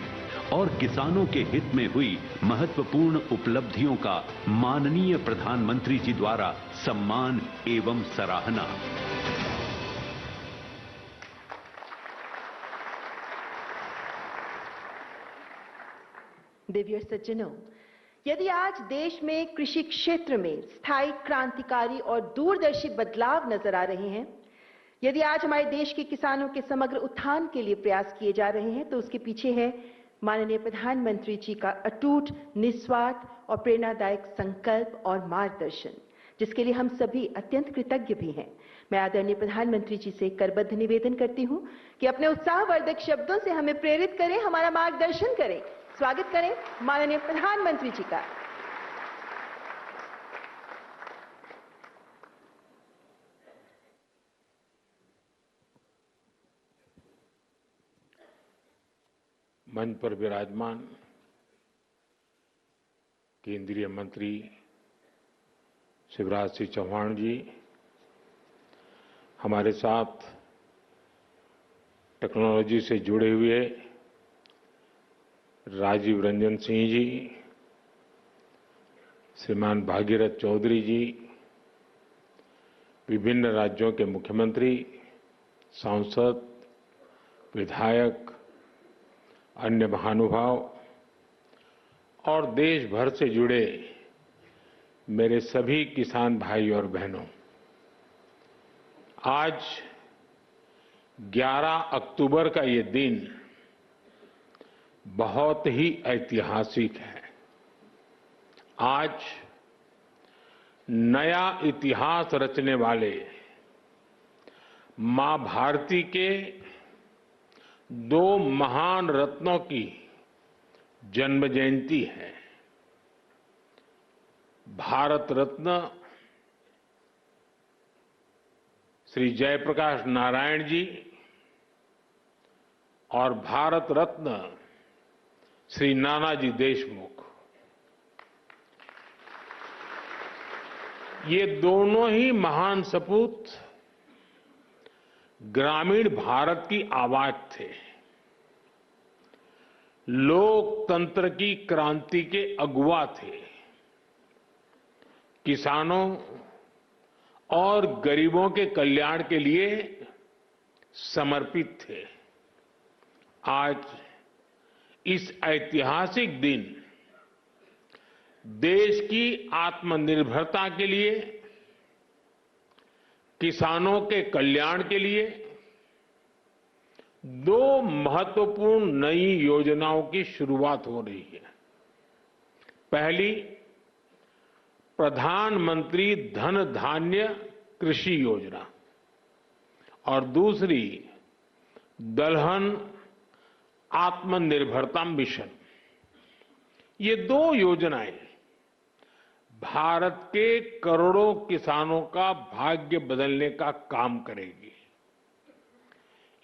S4: और किसानों के हित में हुई महत्वपूर्ण उपलब्धियों का माननीय प्रधानमंत्री जी द्वारा सम्मान एवं सराहना।
S1: दिव्य सज्जनों, यदि आज देश में कृषि क्षेत्र में स्थायी, क्रांतिकारी और दूरदर्शी बदलाव नजर आ रहे हैं, यदि आज हमारे देश के किसानों के समग्र उत्थान के लिए प्रयास किए जा रहे हैं, तो उसके पीछे है माननीय प्रधानमंत्री जी का अटूट, निस्वार्थ और प्रेरणादायक संकल्प और मार्गदर्शन, जिसके लिए हम सभी अत्यंत कृतज्ञ भी हैं। मैं आदरणीय प्रधानमंत्री जी से करबद्ध निवेदन करती हूं कि अपने उत्साहवर्धक शब्दों से हमें प्रेरित करें, हमारा मार्गदर्शन करें। स्वागत करें माननीय प्रधानमंत्री जी का।
S5: मंच पर विराजमान केंद्रीय मंत्री शिवराज सिंह चौहान जी, हमारे साथ टेक्नोलॉजी से जुड़े हुए राजीव रंजन सिंह जी, श्रीमान भागीरथ चौधरी जी, विभिन्न राज्यों के मुख्यमंत्री, सांसद, विधायक, अन्य महानुभाव और देश भर से जुड़े मेरे सभी किसान भाई और बहनों, आज 11 अक्टूबर का ये दिन बहुत ही ऐतिहासिक है। आज नया इतिहास रचने वाले मां भारती के 2 महान रत्नों की जन्म जयंती है। भारत रत्न श्री जयप्रकाश नारायण जी और भारत रत्न श्री नानाजी देशमुख, ये दोनों ही महान सपूत ग्रामीण भारत की आवाज थे, लोकतंत्र की क्रांति के अगुवा थे, किसानों और गरीबों के कल्याण के लिए समर्पित थे। आज इस ऐतिहासिक दिन देश की आत्मनिर्भरता के लिए, किसानों के कल्याण के लिए 2 महत्वपूर्ण नई योजनाओं की शुरुआत हो रही है। पहली, प्रधानमंत्री धन धान्य कृषि योजना और दूसरी दलहन आत्मनिर्भरता मिशन। ये 2 योजनाएं भारत के करोड़ों किसानों का भाग्य बदलने का काम करेगी।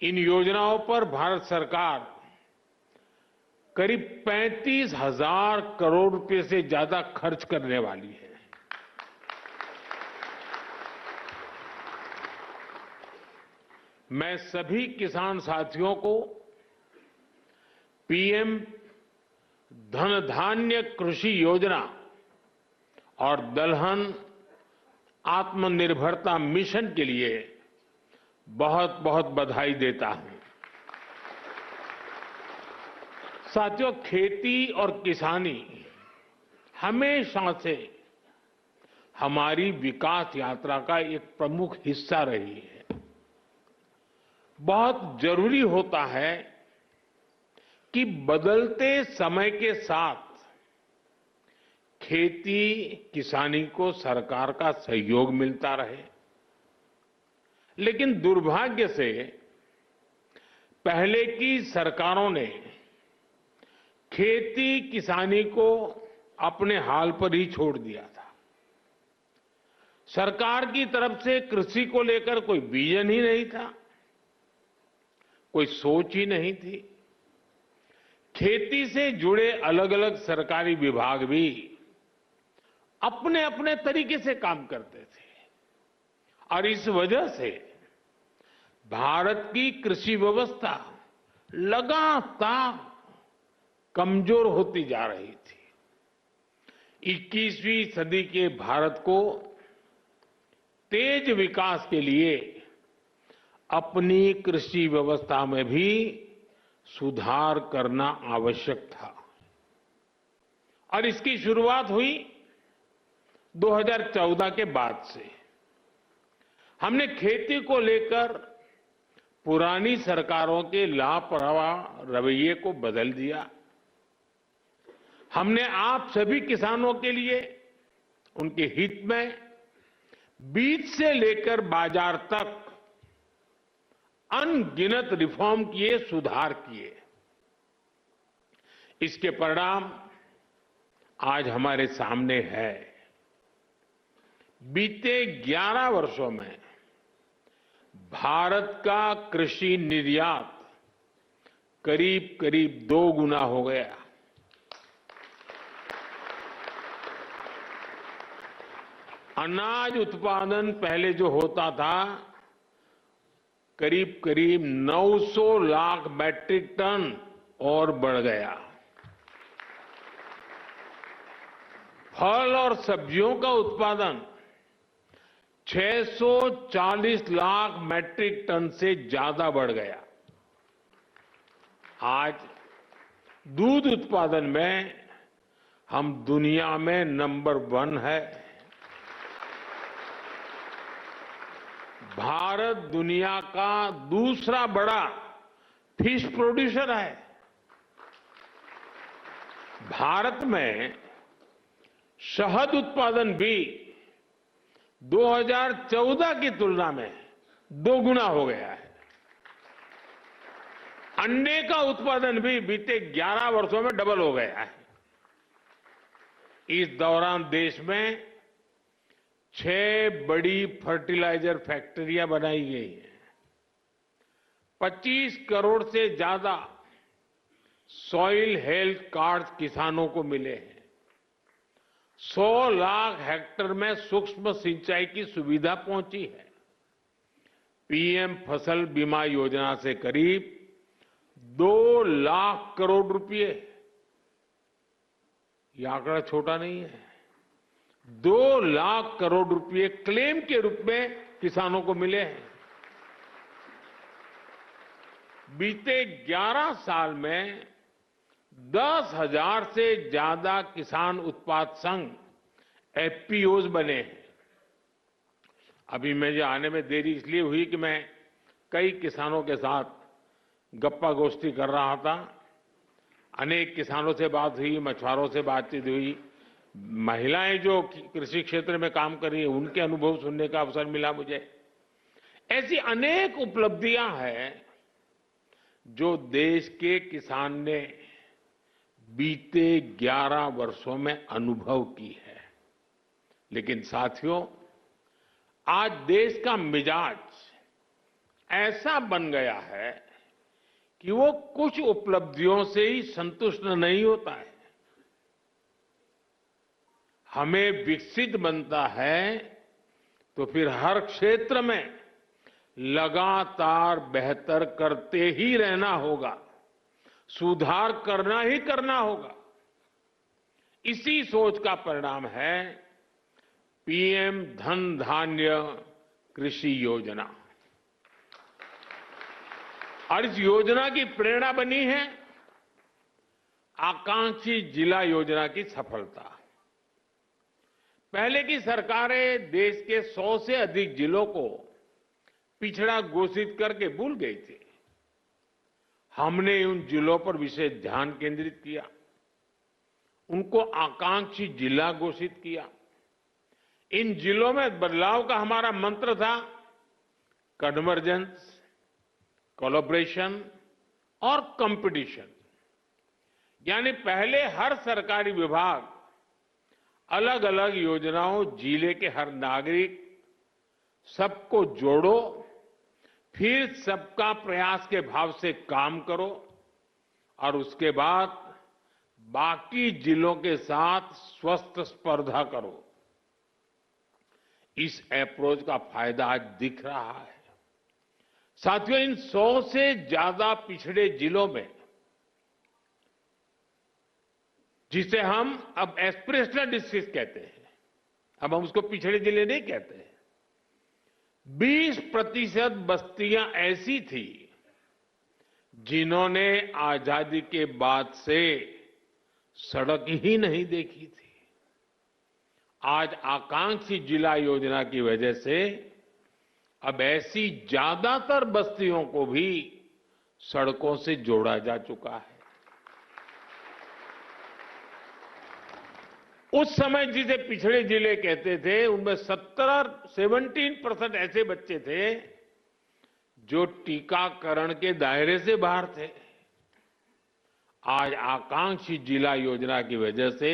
S5: इन योजनाओं पर भारत सरकार करीब 35,000 करोड़ रुपए से ज्यादा खर्च करने वाली है। मैं सभी किसान साथियों को पीएम धन धान्य कृषि योजना और दलहन आत्मनिर्भरता मिशन के लिए बहुत बहुत बधाई देता हूं। साथियों, खेती और किसानी हमेशा से हमारी विकास यात्रा का एक प्रमुख हिस्सा रही है। बहुत जरूरी होता है कि बदलते समय के साथ खेती किसानी को सरकार का सहयोग मिलता रहे, लेकिन दुर्भाग्य से पहले की सरकारों ने खेती किसानी को अपने हाल पर ही छोड़ दिया था। सरकार की तरफ से कृषि को लेकर कोई विजन ही नहीं था, कोई सोच ही नहीं थी। खेती से जुड़े अलग अलग सरकारी विभाग भी अपने अपने तरीके से काम करते थे और इस वजह से भारत की कृषि व्यवस्था लगातार कमजोर होती जा रही थी। 21वीं सदी के भारत को तेज विकास के लिए अपनी कृषि व्यवस्था में भी सुधार करना आवश्यक था और इसकी शुरुआत हुई 2014 के बाद से। हमने खेती को लेकर पुरानी सरकारों के लापरवाह रवैये को बदल दिया। हमने आप सभी किसानों के लिए उनके हित में बीज से लेकर बाजार तक अनगिनत रिफॉर्म किए, सुधार किए। इसके परिणाम आज हमारे सामने है। बीते 11 वर्षों में भारत का कृषि निर्यात करीब करीब 2 गुना हो गया। अनाज उत्पादन पहले जो होता था करीब करीब 900 लाख मैट्रिक टन और बढ़ गया। फल और सब्जियों का उत्पादन 640 लाख मैट्रिक टन से ज्यादा बढ़ गया। आज दूध उत्पादन में हम दुनिया में नंबर 1 है। भारत दुनिया का दूसरा बड़ा फिश प्रोड्यूसर है। भारत में शहद उत्पादन भी 2014 की तुलना में 2 गुना हो गया है। अंडे का उत्पादन भी बीते 11 वर्षों में डबल हो गया है। इस दौरान देश में 6 बड़ी फर्टिलाइजर फैक्ट्रियां बनाई गई हैं। 25 करोड़ से ज्यादा सॉइल हेल्थ कार्ड किसानों को मिले हैं। 100 लाख हेक्टेयर में सूक्ष्म सिंचाई की सुविधा पहुंची है। पीएम फसल बीमा योजना से करीब 2 लाख करोड़ रुपए, यह आंकड़ा छोटा नहीं है, 2 लाख करोड़ रुपए क्लेम के रूप में किसानों को मिले हैं। बीते 11 साल में 10,000 से ज्यादा किसान उत्पाद संघ एफपीओज बने हैं। अभी मुझे आने में देरी इसलिए हुई कि मैं कई किसानों के साथ गप्पा गोष्ठी कर रहा था। अनेक किसानों से बात हुई, मछुआरों से बातचीत हुई, महिलाएं जो कृषि क्षेत्र में काम कर रही है उनके अनुभव सुनने का अवसर मिला मुझे। ऐसी अनेक उपलब्धियां हैं जो देश के किसान ने बीते 11 वर्षों में अनुभव की है। लेकिन साथियों, आज देश का मिजाज ऐसा बन गया है कि वो कुछ उपलब्धियों से ही संतुष्ट नहीं होता है। हमें विकसित बनता है तो फिर हर क्षेत्र में लगातार बेहतर करते ही रहना होगा, सुधार करना ही करना होगा। इसी सोच का परिणाम है पीएम धन धान्य कृषि योजना। और इस योजना की प्रेरणा बनी है आकांक्षी जिला योजना की सफलता। पहले की सरकारें देश के 100 से अधिक जिलों को पिछड़ा घोषित करके भूल गई थी। हमने उन जिलों पर विशेष ध्यान केंद्रित किया, उनको आकांक्षी जिला घोषित किया। इन जिलों में बदलाव का हमारा मंत्र था कन्वर्जेंस, कोलैबोरेशन और कंपटीशन। यानी पहले हर सरकारी विभाग अलग अलग योजनाओं, जिले के हर नागरिक, सबको जोड़ो, फिर सबका प्रयास के भाव से काम करो और उसके बाद बाकी जिलों के साथ स्वस्थ स्पर्धा करो। इस अप्रोच का फायदा आज दिख रहा है। साथियों, इन 100 से ज्यादा पिछड़े जिलों में, जिसे हम अब एस्पिरेशनल डिस्ट्रिक्ट कहते हैं, अब हम उसको पिछड़े जिले नहीं कहते, 20% बस्तियां ऐसी थी जिन्होंने आजादी के बाद से सड़क ही नहीं देखी थी। आज आकांक्षी जिला योजना की वजह से अब ऐसी ज्यादातर बस्तियों को भी सड़कों से जोड़ा जा चुका है। उस समय जिसे पिछड़े जिले कहते थे, उनमें 17% ऐसे बच्चे थे जो टीकाकरण के दायरे से बाहर थे। आज आकांक्षी जिला योजना की वजह से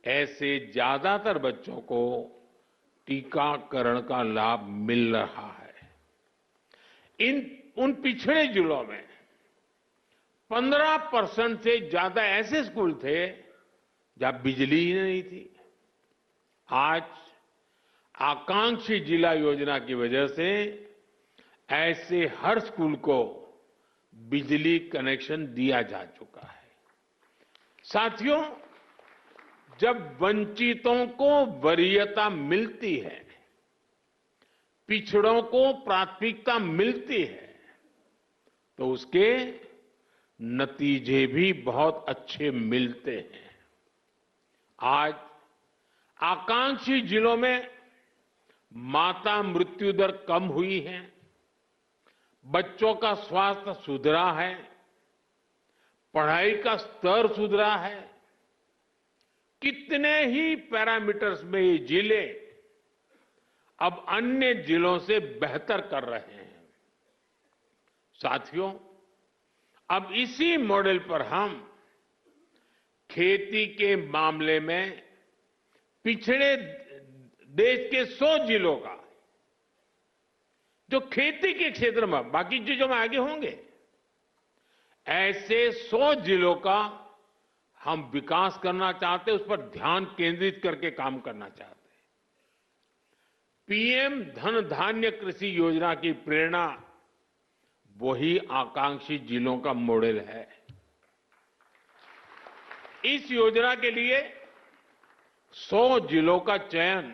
S5: ऐसे ज्यादातर बच्चों को टीकाकरण का लाभ मिल रहा है। उन पिछड़े जिलों में 15% से ज्यादा ऐसे स्कूल थे जहां बिजली ही नहीं थी। आज आकांक्षी जिला योजना की वजह से ऐसे हर स्कूल को बिजली कनेक्शन दिया जा चुका है। साथियों, जब वंचितों को वरीयता मिलती है, पिछड़ों को प्राथमिकता मिलती है, तो उसके नतीजे भी बहुत अच्छे मिलते हैं। आज आकांक्षी जिलों में माता मृत्यु दर कम हुई है, बच्चों का स्वास्थ्य सुधरा है, पढ़ाई का स्तर सुधरा है। कितने ही पैरामीटर्स में ये जिले अब अन्य जिलों से बेहतर कर रहे हैं। साथियों, अब इसी मॉडल पर हम खेती के मामले में पिछड़े देश के 100 जिलों का, जो खेती के क्षेत्र में, बाकी चीजों में आगे होंगे, ऐसे 100 जिलों का हम विकास करना चाहते हैं, उस पर ध्यान केंद्रित करके काम करना चाहते हैं। पीएम धन धान्य कृषि योजना की प्रेरणा वही आकांक्षी जिलों का मॉडल है। इस योजना के लिए 100 जिलों का चयन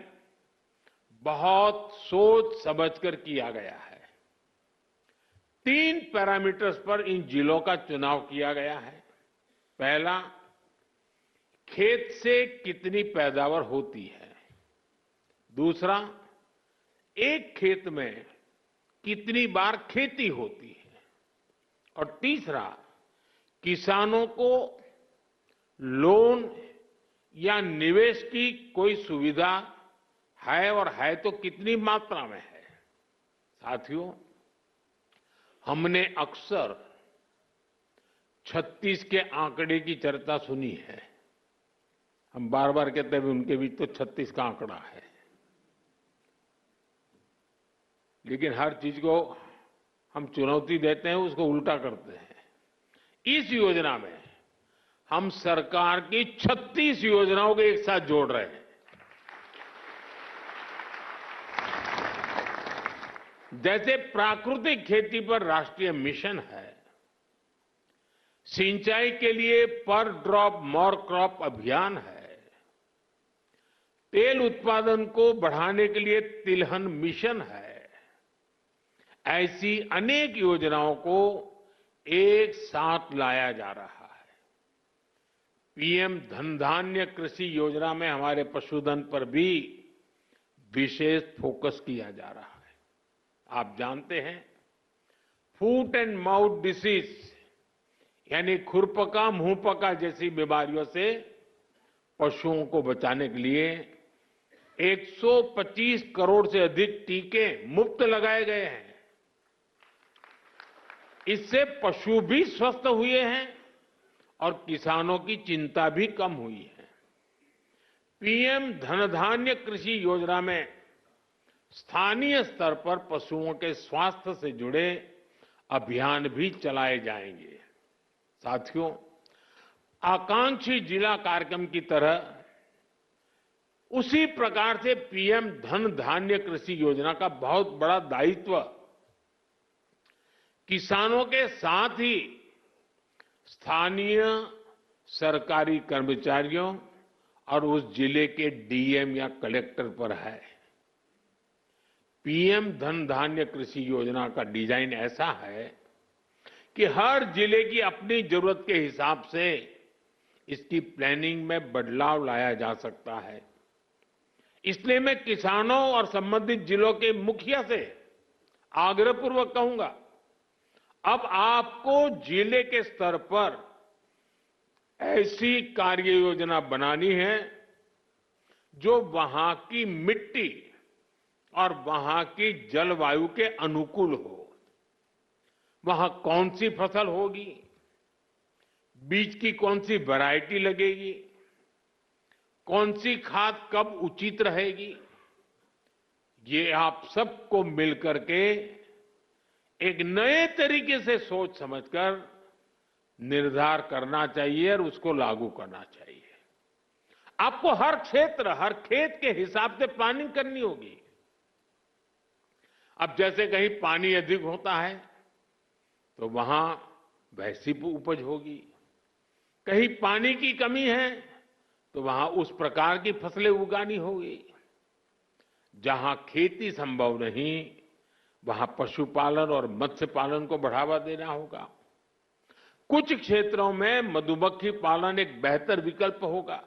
S5: बहुत सोच समझकर किया गया है। 3 पैरामीटर्स पर इन जिलों का चुनाव किया गया है। पहला, खेत से कितनी पैदावार होती है। दूसरा, एक खेत में कितनी बार खेती होती है। और तीसरा, किसानों को लोन या निवेश की कोई सुविधा है, और है तो कितनी मात्रा में है। साथियों, हमने अक्सर 36 के आंकड़े की चर्चा सुनी है। हम बार बार कहते हैं उनके बीच तो 36 का आंकड़ा है, लेकिन हर चीज को हम चुनौती देते हैं, उसको उल्टा करते हैं। इस योजना में हम सरकार की 36 योजनाओं को एक साथ जोड़ रहे हैं। जैसे प्राकृतिक खेती पर राष्ट्रीय मिशन है, सिंचाई के लिए पर ड्रॉप मोर क्रॉप अभियान है। तेल उत्पादन को बढ़ाने के लिए तिलहन मिशन है। ऐसी अनेक योजनाओं को एक साथ लाया जा रहा है। पीएम धन धान्य कृषि योजना में हमारे पशुधन पर भी विशेष फोकस किया जा रहा है। आप जानते हैं, फूट एंड माउथ डिसीज यानी खुरपका मुंहपका जैसी बीमारियों से पशुओं को बचाने के लिए 125 करोड़ से अधिक टीके मुफ्त लगाए गए हैं। इससे पशु भी स्वस्थ हुए हैं और किसानों की चिंता भी कम हुई है। पीएम धन धान्य कृषि योजना में स्थानीय स्तर पर पशुओं के स्वास्थ्य से जुड़े अभियान भी चलाए जाएंगे। साथियों, आकांक्षी जिला कार्यक्रम की तरह उसी प्रकार से पीएम धन धान्य कृषि योजना का बहुत बड़ा दायित्व किसानों के साथ ही स्थानीय सरकारी कर्मचारियों और उस जिले के डीएम या कलेक्टर पर है। पीएम धन धान्य कृषि योजना का डिजाइन ऐसा है कि हर जिले की अपनी जरूरत के हिसाब से इसकी प्लानिंग में बदलाव लाया जा सकता है। इसलिए मैं किसानों और संबंधित जिलों के मुखिया से आग्रहपूर्वक कहूंगा, अब आपको जिले के स्तर पर ऐसी कार्य योजना बनानी है जो वहां की मिट्टी और वहां की जलवायु के अनुकूल हो। वहां कौन सी फसल होगी, बीज की कौन सी वैरायटी लगेगी, कौन सी खाद कब उचित रहेगी, ये आप सबको मिलकर के एक नए तरीके से सोच समझकर निर्धार करना चाहिए और उसको लागू करना चाहिए। आपको हर क्षेत्र, हर खेत के हिसाब से प्लानिंग करनी होगी। अब जैसे कहीं पानी अधिक होता है तो वहां वैसी उपज होगी, कहीं पानी की कमी है तो वहां उस प्रकार की फसलें उगानी होगी। जहां खेती संभव नहीं वहां पशुपालन और मत्स्य पालन को बढ़ावा देना होगा। कुछ क्षेत्रों में मधुमक्खी पालन एक बेहतर विकल्प होगा।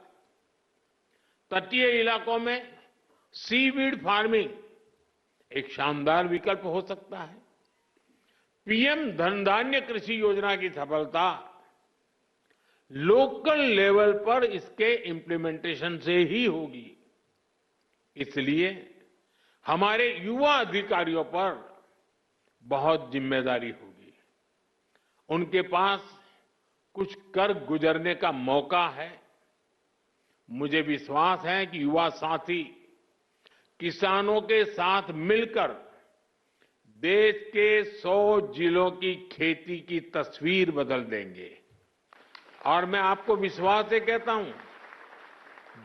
S5: तटीय इलाकों में सीवीड फार्मिंग एक शानदार विकल्प हो सकता है। पीएम धन धान्य कृषि योजना की सफलता लोकल लेवल पर इसके इम्प्लीमेंटेशन से ही होगी। इसलिए हमारे युवा अधिकारियों पर बहुत जिम्मेदारी होगी। उनके पास कुछ कर गुजरने का मौका है। मुझे विश्वास है कि युवा साथी किसानों के साथ मिलकर देश के 100 जिलों की खेती की तस्वीर बदल देंगे। और मैं आपको विश्वास से कहता हूं,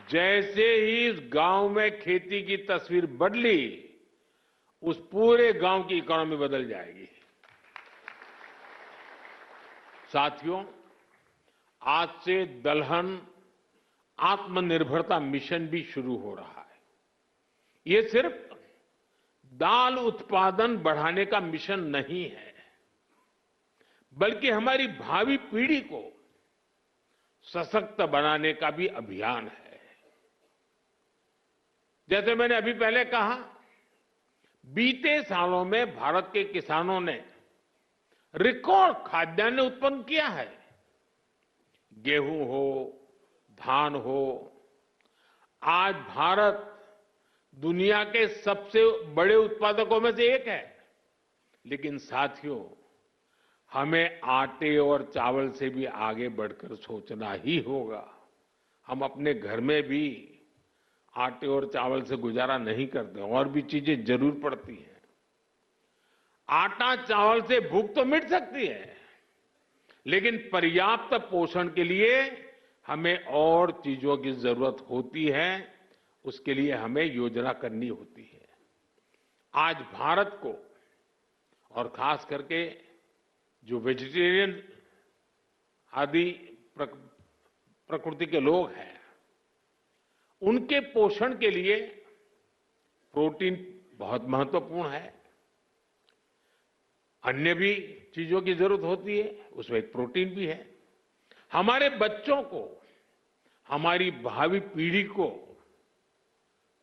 S5: जैसे ही इस गांव में खेती की तस्वीर बदली, उस पूरे गांव की इकोनॉमी बदल जाएगी। साथियों, आज से दलहन आत्मनिर्भरता मिशन भी शुरू हो रहा है। ये सिर्फ दाल उत्पादन बढ़ाने का मिशन नहीं है, बल्कि हमारी भावी पीढ़ी को सशक्त बनाने का भी अभियान है। जैसे मैंने अभी पहले कहा, बीते सालों में भारत के किसानों ने रिकॉर्ड खाद्यान्न उत्पन्न किया है। गेहूं हो, धान हो, आज भारत दुनिया के सबसे बड़े उत्पादकों में से एक है। लेकिन साथियों, हमें आटे और चावल से भी आगे बढ़कर सोचना ही होगा। हम अपने घर में भी आटे और चावल से गुजारा नहीं करते, और भी चीजें जरूर पड़ती हैं। आटा चावल से भूख तो मिट सकती है, लेकिन पर्याप्त पोषण के लिए हमें और चीजों की जरूरत होती है। उसके लिए हमें योजना करनी होती है। आज भारत को, और खास करके जो वेजिटेरियन आदि प्रकृति के लोग हैं, उनके पोषण के लिए प्रोटीन बहुत महत्वपूर्ण है। अन्य भी चीजों की जरूरत होती है, उसमें एक प्रोटीन भी है। हमारे बच्चों को, हमारी भावी पीढ़ी को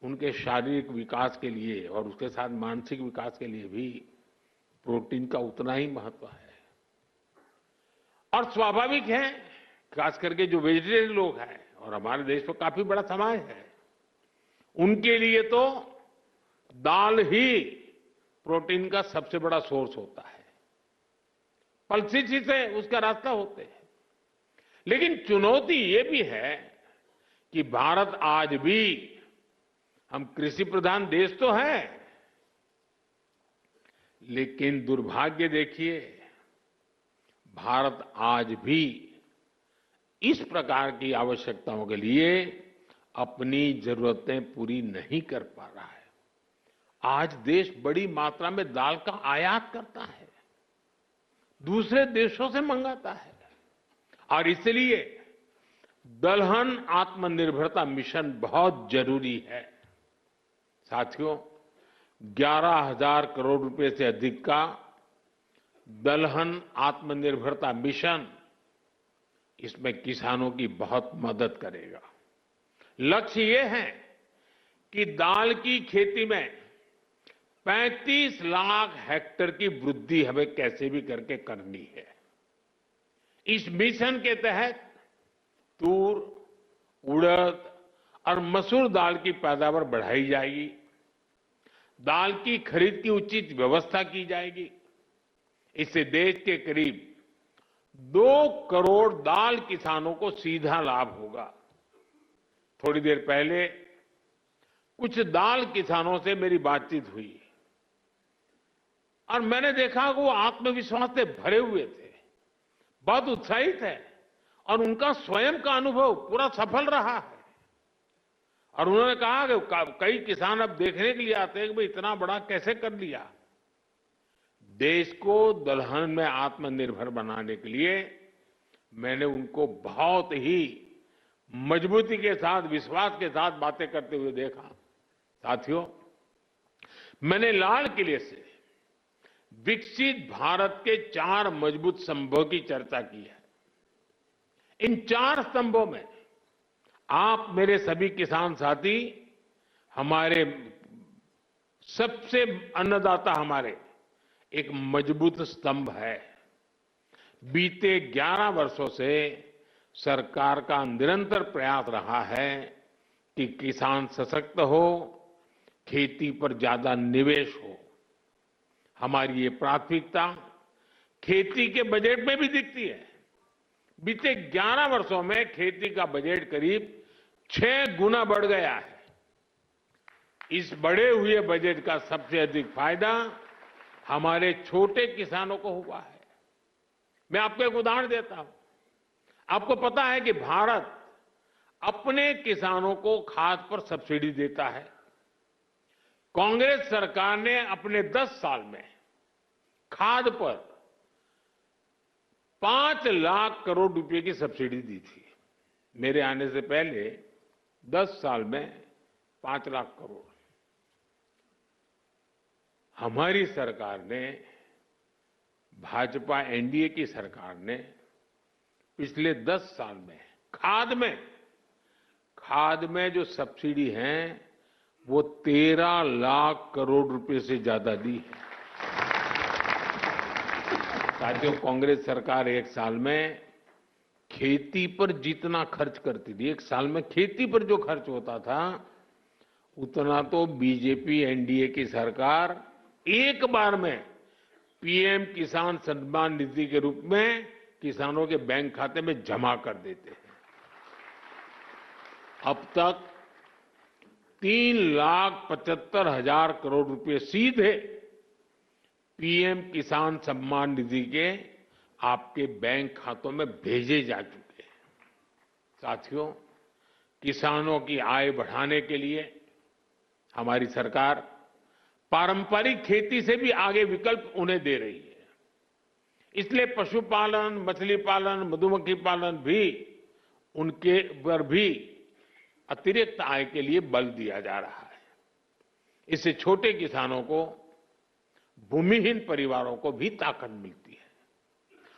S5: उनके शारीरिक विकास के लिए और उसके साथ मानसिक विकास के लिए भी प्रोटीन का उतना ही महत्व है। और स्वाभाविक है, खास करके जो वेजिटेरियन लोग हैं, और हमारे देश में काफी बड़ा समाज है, उनके लिए तो दाल ही प्रोटीन का सबसे बड़ा सोर्स होता है। पल्सेस से उसका रास्ता होते हैं। लेकिन चुनौती ये भी है कि भारत आज भी, हम कृषि प्रधान देश तो है, लेकिन दुर्भाग्य देखिए, भारत आज भी इस प्रकार की आवश्यकताओं के लिए अपनी जरूरतें पूरी नहीं कर पा रहा है। आज देश बड़ी मात्रा में दाल का आयात करता है, दूसरे देशों से मंगाता है, और इसलिए दलहन आत्मनिर्भरता मिशन बहुत जरूरी है। साथियों, 11,000 करोड़ रुपए से अधिक का दलहन आत्मनिर्भरता मिशन, इसमें किसानों की बहुत मदद करेगा। लक्ष्य ये है कि दाल की खेती में 35 लाख हेक्टेयर की वृद्धि हमें कैसे भी करके करनी है। इस मिशन के तहत तूर, उड़द और मसूर दाल की पैदावार बढ़ाई जाएगी, दाल की खरीद की उचित व्यवस्था की जाएगी। इससे देश के करीब 2 करोड़ दाल किसानों को सीधा लाभ होगा। थोड़ी देर पहले कुछ दाल किसानों से मेरी बातचीत हुई और मैंने देखा कि वो आत्मविश्वास से भरे हुए थे, बहुत उत्साहित है, और उनका स्वयं का अनुभव पूरा सफल रहा है। और उन्होंने कहा कि कई किसान अब देखने के लिए आते हैं कि भाई इतना बड़ा कैसे कर लिया। देश को दलहन में आत्मनिर्भर बनाने के लिए मैंने उनको बहुत ही मजबूती के साथ, विश्वास के साथ बातें करते हुए देखा। साथियों, मैंने लाल किले से विकसित भारत के 4 मजबूत स्तंभों की चर्चा की है। इन 4 स्तंभों में आप, मेरे सभी किसान साथी, हमारे सबसे अन्नदाता, हमारे एक मजबूत स्तंभ है। बीते 11 वर्षों से सरकार का निरंतर प्रयास रहा है कि किसान सशक्त हो, खेती पर ज्यादा निवेश हो। हमारी ये प्राथमिकता खेती के बजट में भी दिखती है। बीते 11 वर्षों में खेती का बजट करीब 6 गुना बढ़ गया है। इस बढ़े हुए बजट का सबसे अधिक फायदा हमारे छोटे किसानों को हुआ है। मैं आपको एक उदाहरण देता हूं। आपको पता है कि भारत अपने किसानों को खाद पर सब्सिडी देता है। कांग्रेस सरकार ने अपने 10 साल में खाद पर 5 लाख करोड़ रुपए की सब्सिडी दी थी। मेरे आने से पहले 10 साल में 5 लाख करोड़। हमारी सरकार ने, भाजपा एनडीए की सरकार ने पिछले 10 साल में खाद में जो सब्सिडी है वो 13 लाख करोड़ रुपए से ज्यादा दी है। साथियों, कांग्रेस सरकार एक साल में खेती पर जितना खर्च करती थी, एक साल में खेती पर जो खर्च होता था, उतना तो बीजेपी एनडीए की सरकार एक बार में पीएम किसान सम्मान निधि के रूप में किसानों के बैंक खाते में जमा कर देते हैं। अब तक 3,75,000 करोड़ रुपए सीधे पीएम किसान सम्मान निधि के आपके बैंक खातों में भेजे जा चुके हैं। साथियों, किसानों की आय बढ़ाने के लिए हमारी सरकार पारंपरिक खेती से भी आगे विकल्प उन्हें दे रही है। इसलिए पशुपालन, मछली पालन, मधुमक्खी पालन भी उनके पर भी अतिरिक्त आय के लिए बल दिया जा रहा है। इससे छोटे किसानों को, भूमिहीन परिवारों को भी ताकत मिलती है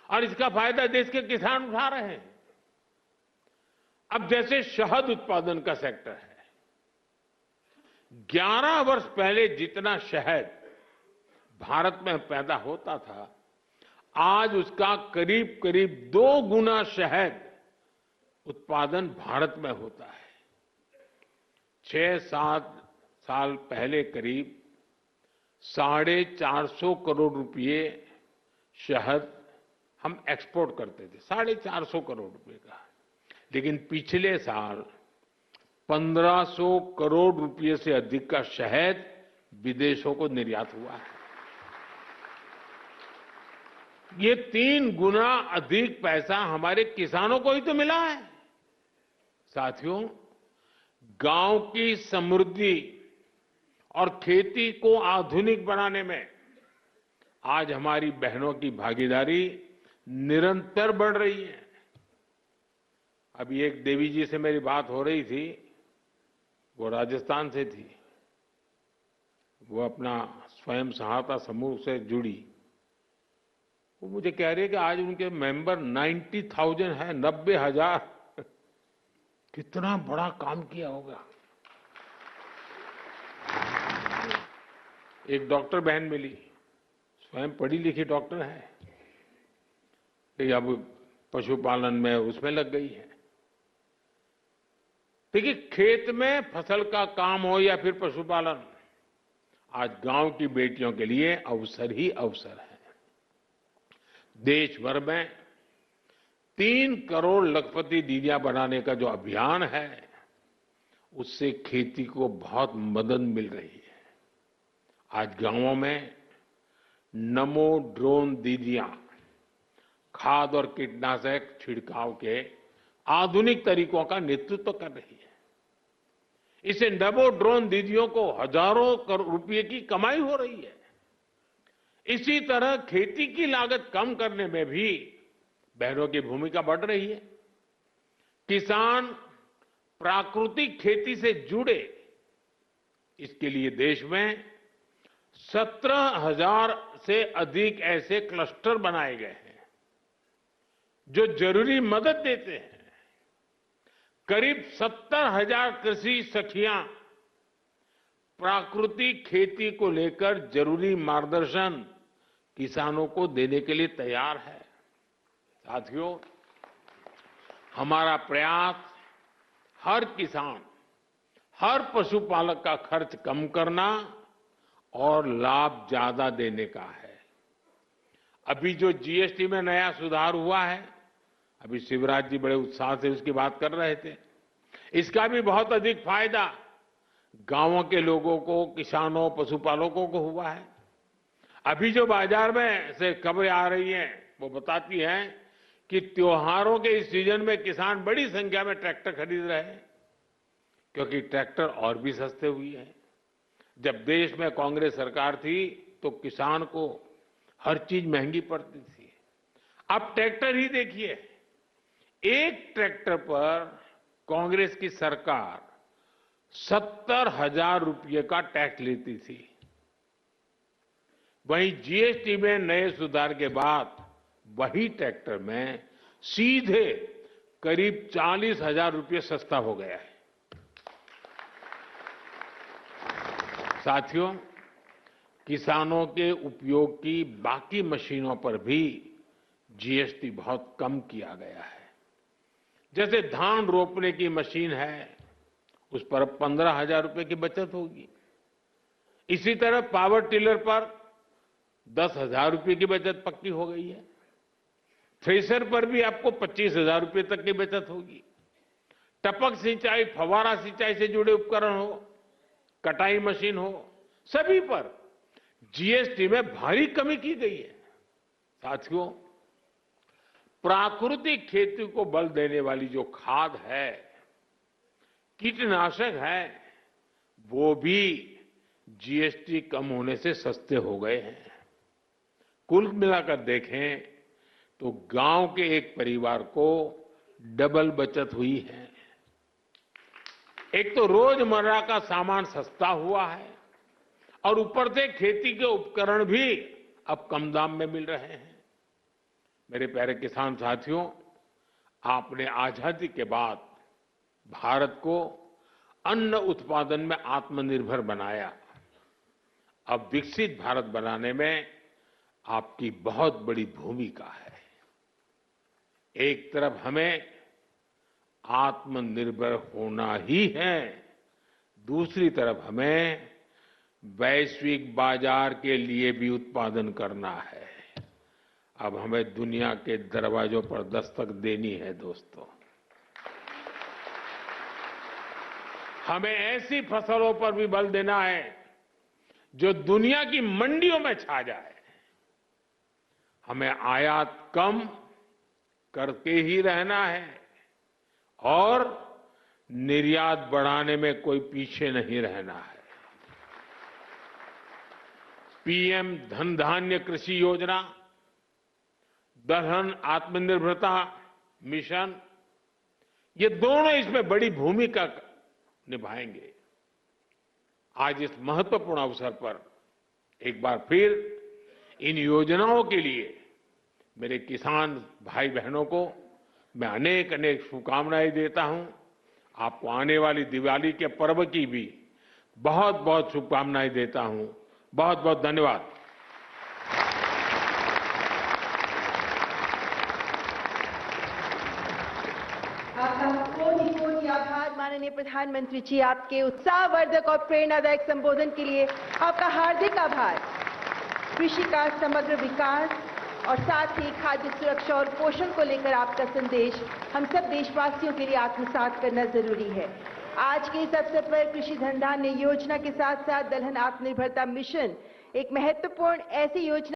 S5: और इसका फायदा देश के किसान उठा रहे हैं। अब जैसे शहद उत्पादन का सेक्टर है, 11 वर्ष पहले जितना शहद भारत में पैदा होता था, आज उसका करीब करीब 2 गुना शहद उत्पादन भारत में होता है। 6-7 साल पहले करीब 450 करोड़ रुपए शहद हम एक्सपोर्ट करते थे, 450 करोड़ रुपए का। लेकिन पिछले साल 1500 करोड़ रुपए से अधिक का शहद विदेशों को निर्यात हुआ है। ये 3 गुना अधिक पैसा हमारे किसानों को ही तो मिला है। साथियों, गांव की समृद्धि और खेती को आधुनिक बनाने में आज हमारी बहनों की भागीदारी निरंतर बढ़ रही है। अभी एक देवी जी से मेरी बात हो रही थी, वो राजस्थान से थी। वो अपना स्वयं सहायता समूह से जुड़ी। वो मुझे कह रहे कि आज उनके मेंबर 90,000 है, 90,000। कितना बड़ा काम किया होगा। एक डॉक्टर बहन मिली, स्वयं पढ़ी लिखी डॉक्टर है, लेकिन अब पशुपालन में उसमें लग गई है। देखिए, खेत में फसल का काम हो या फिर पशुपालन, आज गांव की बेटियों के लिए अवसर ही अवसर है। देश भर में 3 करोड़ लखपति दीदियां बनाने का जो अभियान है, उससे खेती को बहुत मदद मिल रही है। आज गांवों में नमो ड्रोन दीदियां खाद और कीटनाशक छिड़काव के आधुनिक तरीकों का नेतृत्व कर रही है। इससे नमो ड्रोन दीदियों को हजारों करोड़ रुपए की कमाई हो रही है। इसी तरह खेती की लागत कम करने में भी बहनों की भूमिका बढ़ रही है। किसान प्राकृतिक खेती से जुड़े, इसके लिए देश में 17,000 से अधिक ऐसे क्लस्टर बनाए गए हैं जो जरूरी मदद देते हैं। करीब 70,000 कृषि सखियां प्राकृतिक खेती को लेकर जरूरी मार्गदर्शन किसानों को देने के लिए तैयार है। साथियों, हमारा प्रयास हर किसान, हर पशुपालक का खर्च कम करना और लाभ ज्यादा देने का है। अभी जो जीएसटी में नया सुधार हुआ है, अभी शिवराज जी बड़े उत्साह से उसकी बात कर रहे थे, इसका भी बहुत अधिक फायदा गांवों के लोगों को, किसानों, पशुपालकों को हुआ है। अभी जो बाजार में से खबरें आ रही हैं, वो बताती हैं कि त्योहारों के इस सीजन में किसान बड़ी संख्या में ट्रैक्टर खरीद रहे हैं, क्योंकि ट्रैक्टर और भी सस्ते हुए हैं। जब देश में कांग्रेस सरकार थी तो किसान को हर चीज महंगी पड़ती थी। अब ट्रैक्टर ही देखिए, एक ट्रैक्टर पर कांग्रेस की सरकार 70,000 रुपये का टैक्स लेती थी। वहीं जीएसटी में नए सुधार के बाद वही ट्रैक्टर में सीधे करीब 40,000 रुपये सस्ता हो गया है। साथियों, किसानों के उपयोग की बाकी मशीनों पर भी जीएसटी बहुत कम किया गया है। जैसे धान रोपने की मशीन है, उस पर 15,000 रुपये की बचत होगी। इसी तरह पावर टिलर पर 10,000 रुपये की बचत पक्की हो गई है। थ्रेसर पर भी आपको 25,000 रुपये तक की बचत होगी। टपक सिंचाई, फव्वारा सिंचाई से जुड़े उपकरण हो, कटाई मशीन हो, सभी पर जीएसटी में भारी कमी की गई है। साथियों, प्राकृतिक खेती को बल देने वाली जो खाद है, कीटनाशक है, वो भी जीएसटी कम होने से सस्ते हो गए हैं। कुल मिलाकर देखें तो गांव के एक परिवार को डबल बचत हुई है। एक तो रोजमर्रा का सामान सस्ता हुआ है और ऊपर से खेती के उपकरण भी अब कम दाम में मिल रहे हैं। मेरे प्यारे किसान साथियों, आपने आजादी के बाद भारत को अन्न उत्पादन में आत्मनिर्भर बनाया। अब विकसित भारत बनाने में आपकी बहुत बड़ी भूमिका है। एक तरफ हमें आत्मनिर्भर होना ही है, दूसरी तरफ हमें वैश्विक बाजार के लिए भी उत्पादन करना है। अब हमें दुनिया के दरवाजों पर दस्तक देनी है दोस्तों। हमें ऐसी फसलों पर भी बल देना है जो दुनिया की मंडियों में छा जाए। हमें आयात कम करके ही रहना है और निर्यात बढ़ाने में कोई पीछे नहीं रहना है। पीएम धन धान्य कृषि योजना, दलहन आत्मनिर्भरता मिशन, ये दोनों इसमें बड़ी भूमिका निभाएंगे। आज इस महत्वपूर्ण अवसर पर एक बार फिर इन योजनाओं के लिए मेरे किसान भाई बहनों को मैं अनेक अनेक शुभकामनाएं देता हूं। आपको आने वाली दिवाली के पर्व की भी बहुत बहुत शुभकामनाएं देता हूं। बहुत बहुत धन्यवाद।
S1: आपका कोटि कोटि आभार माननीय प्रधानमंत्री जी, आपके उत्साहवर्धक और प्रेरणादायक संबोधन के लिए आपका हार्दिक आभार। कृषि का समग्र विकास और साथ ही खाद्य सुरक्षा और पोषण को लेकर आपका संदेश हम सब देशवासियों के लिए आत्मसात करना जरूरी है। आज के इस अवसर पर कृषि धन धान्य योजना के साथ साथ दलहन आत्मनिर्भरता मिशन एक महत्वपूर्ण ऐसी योजना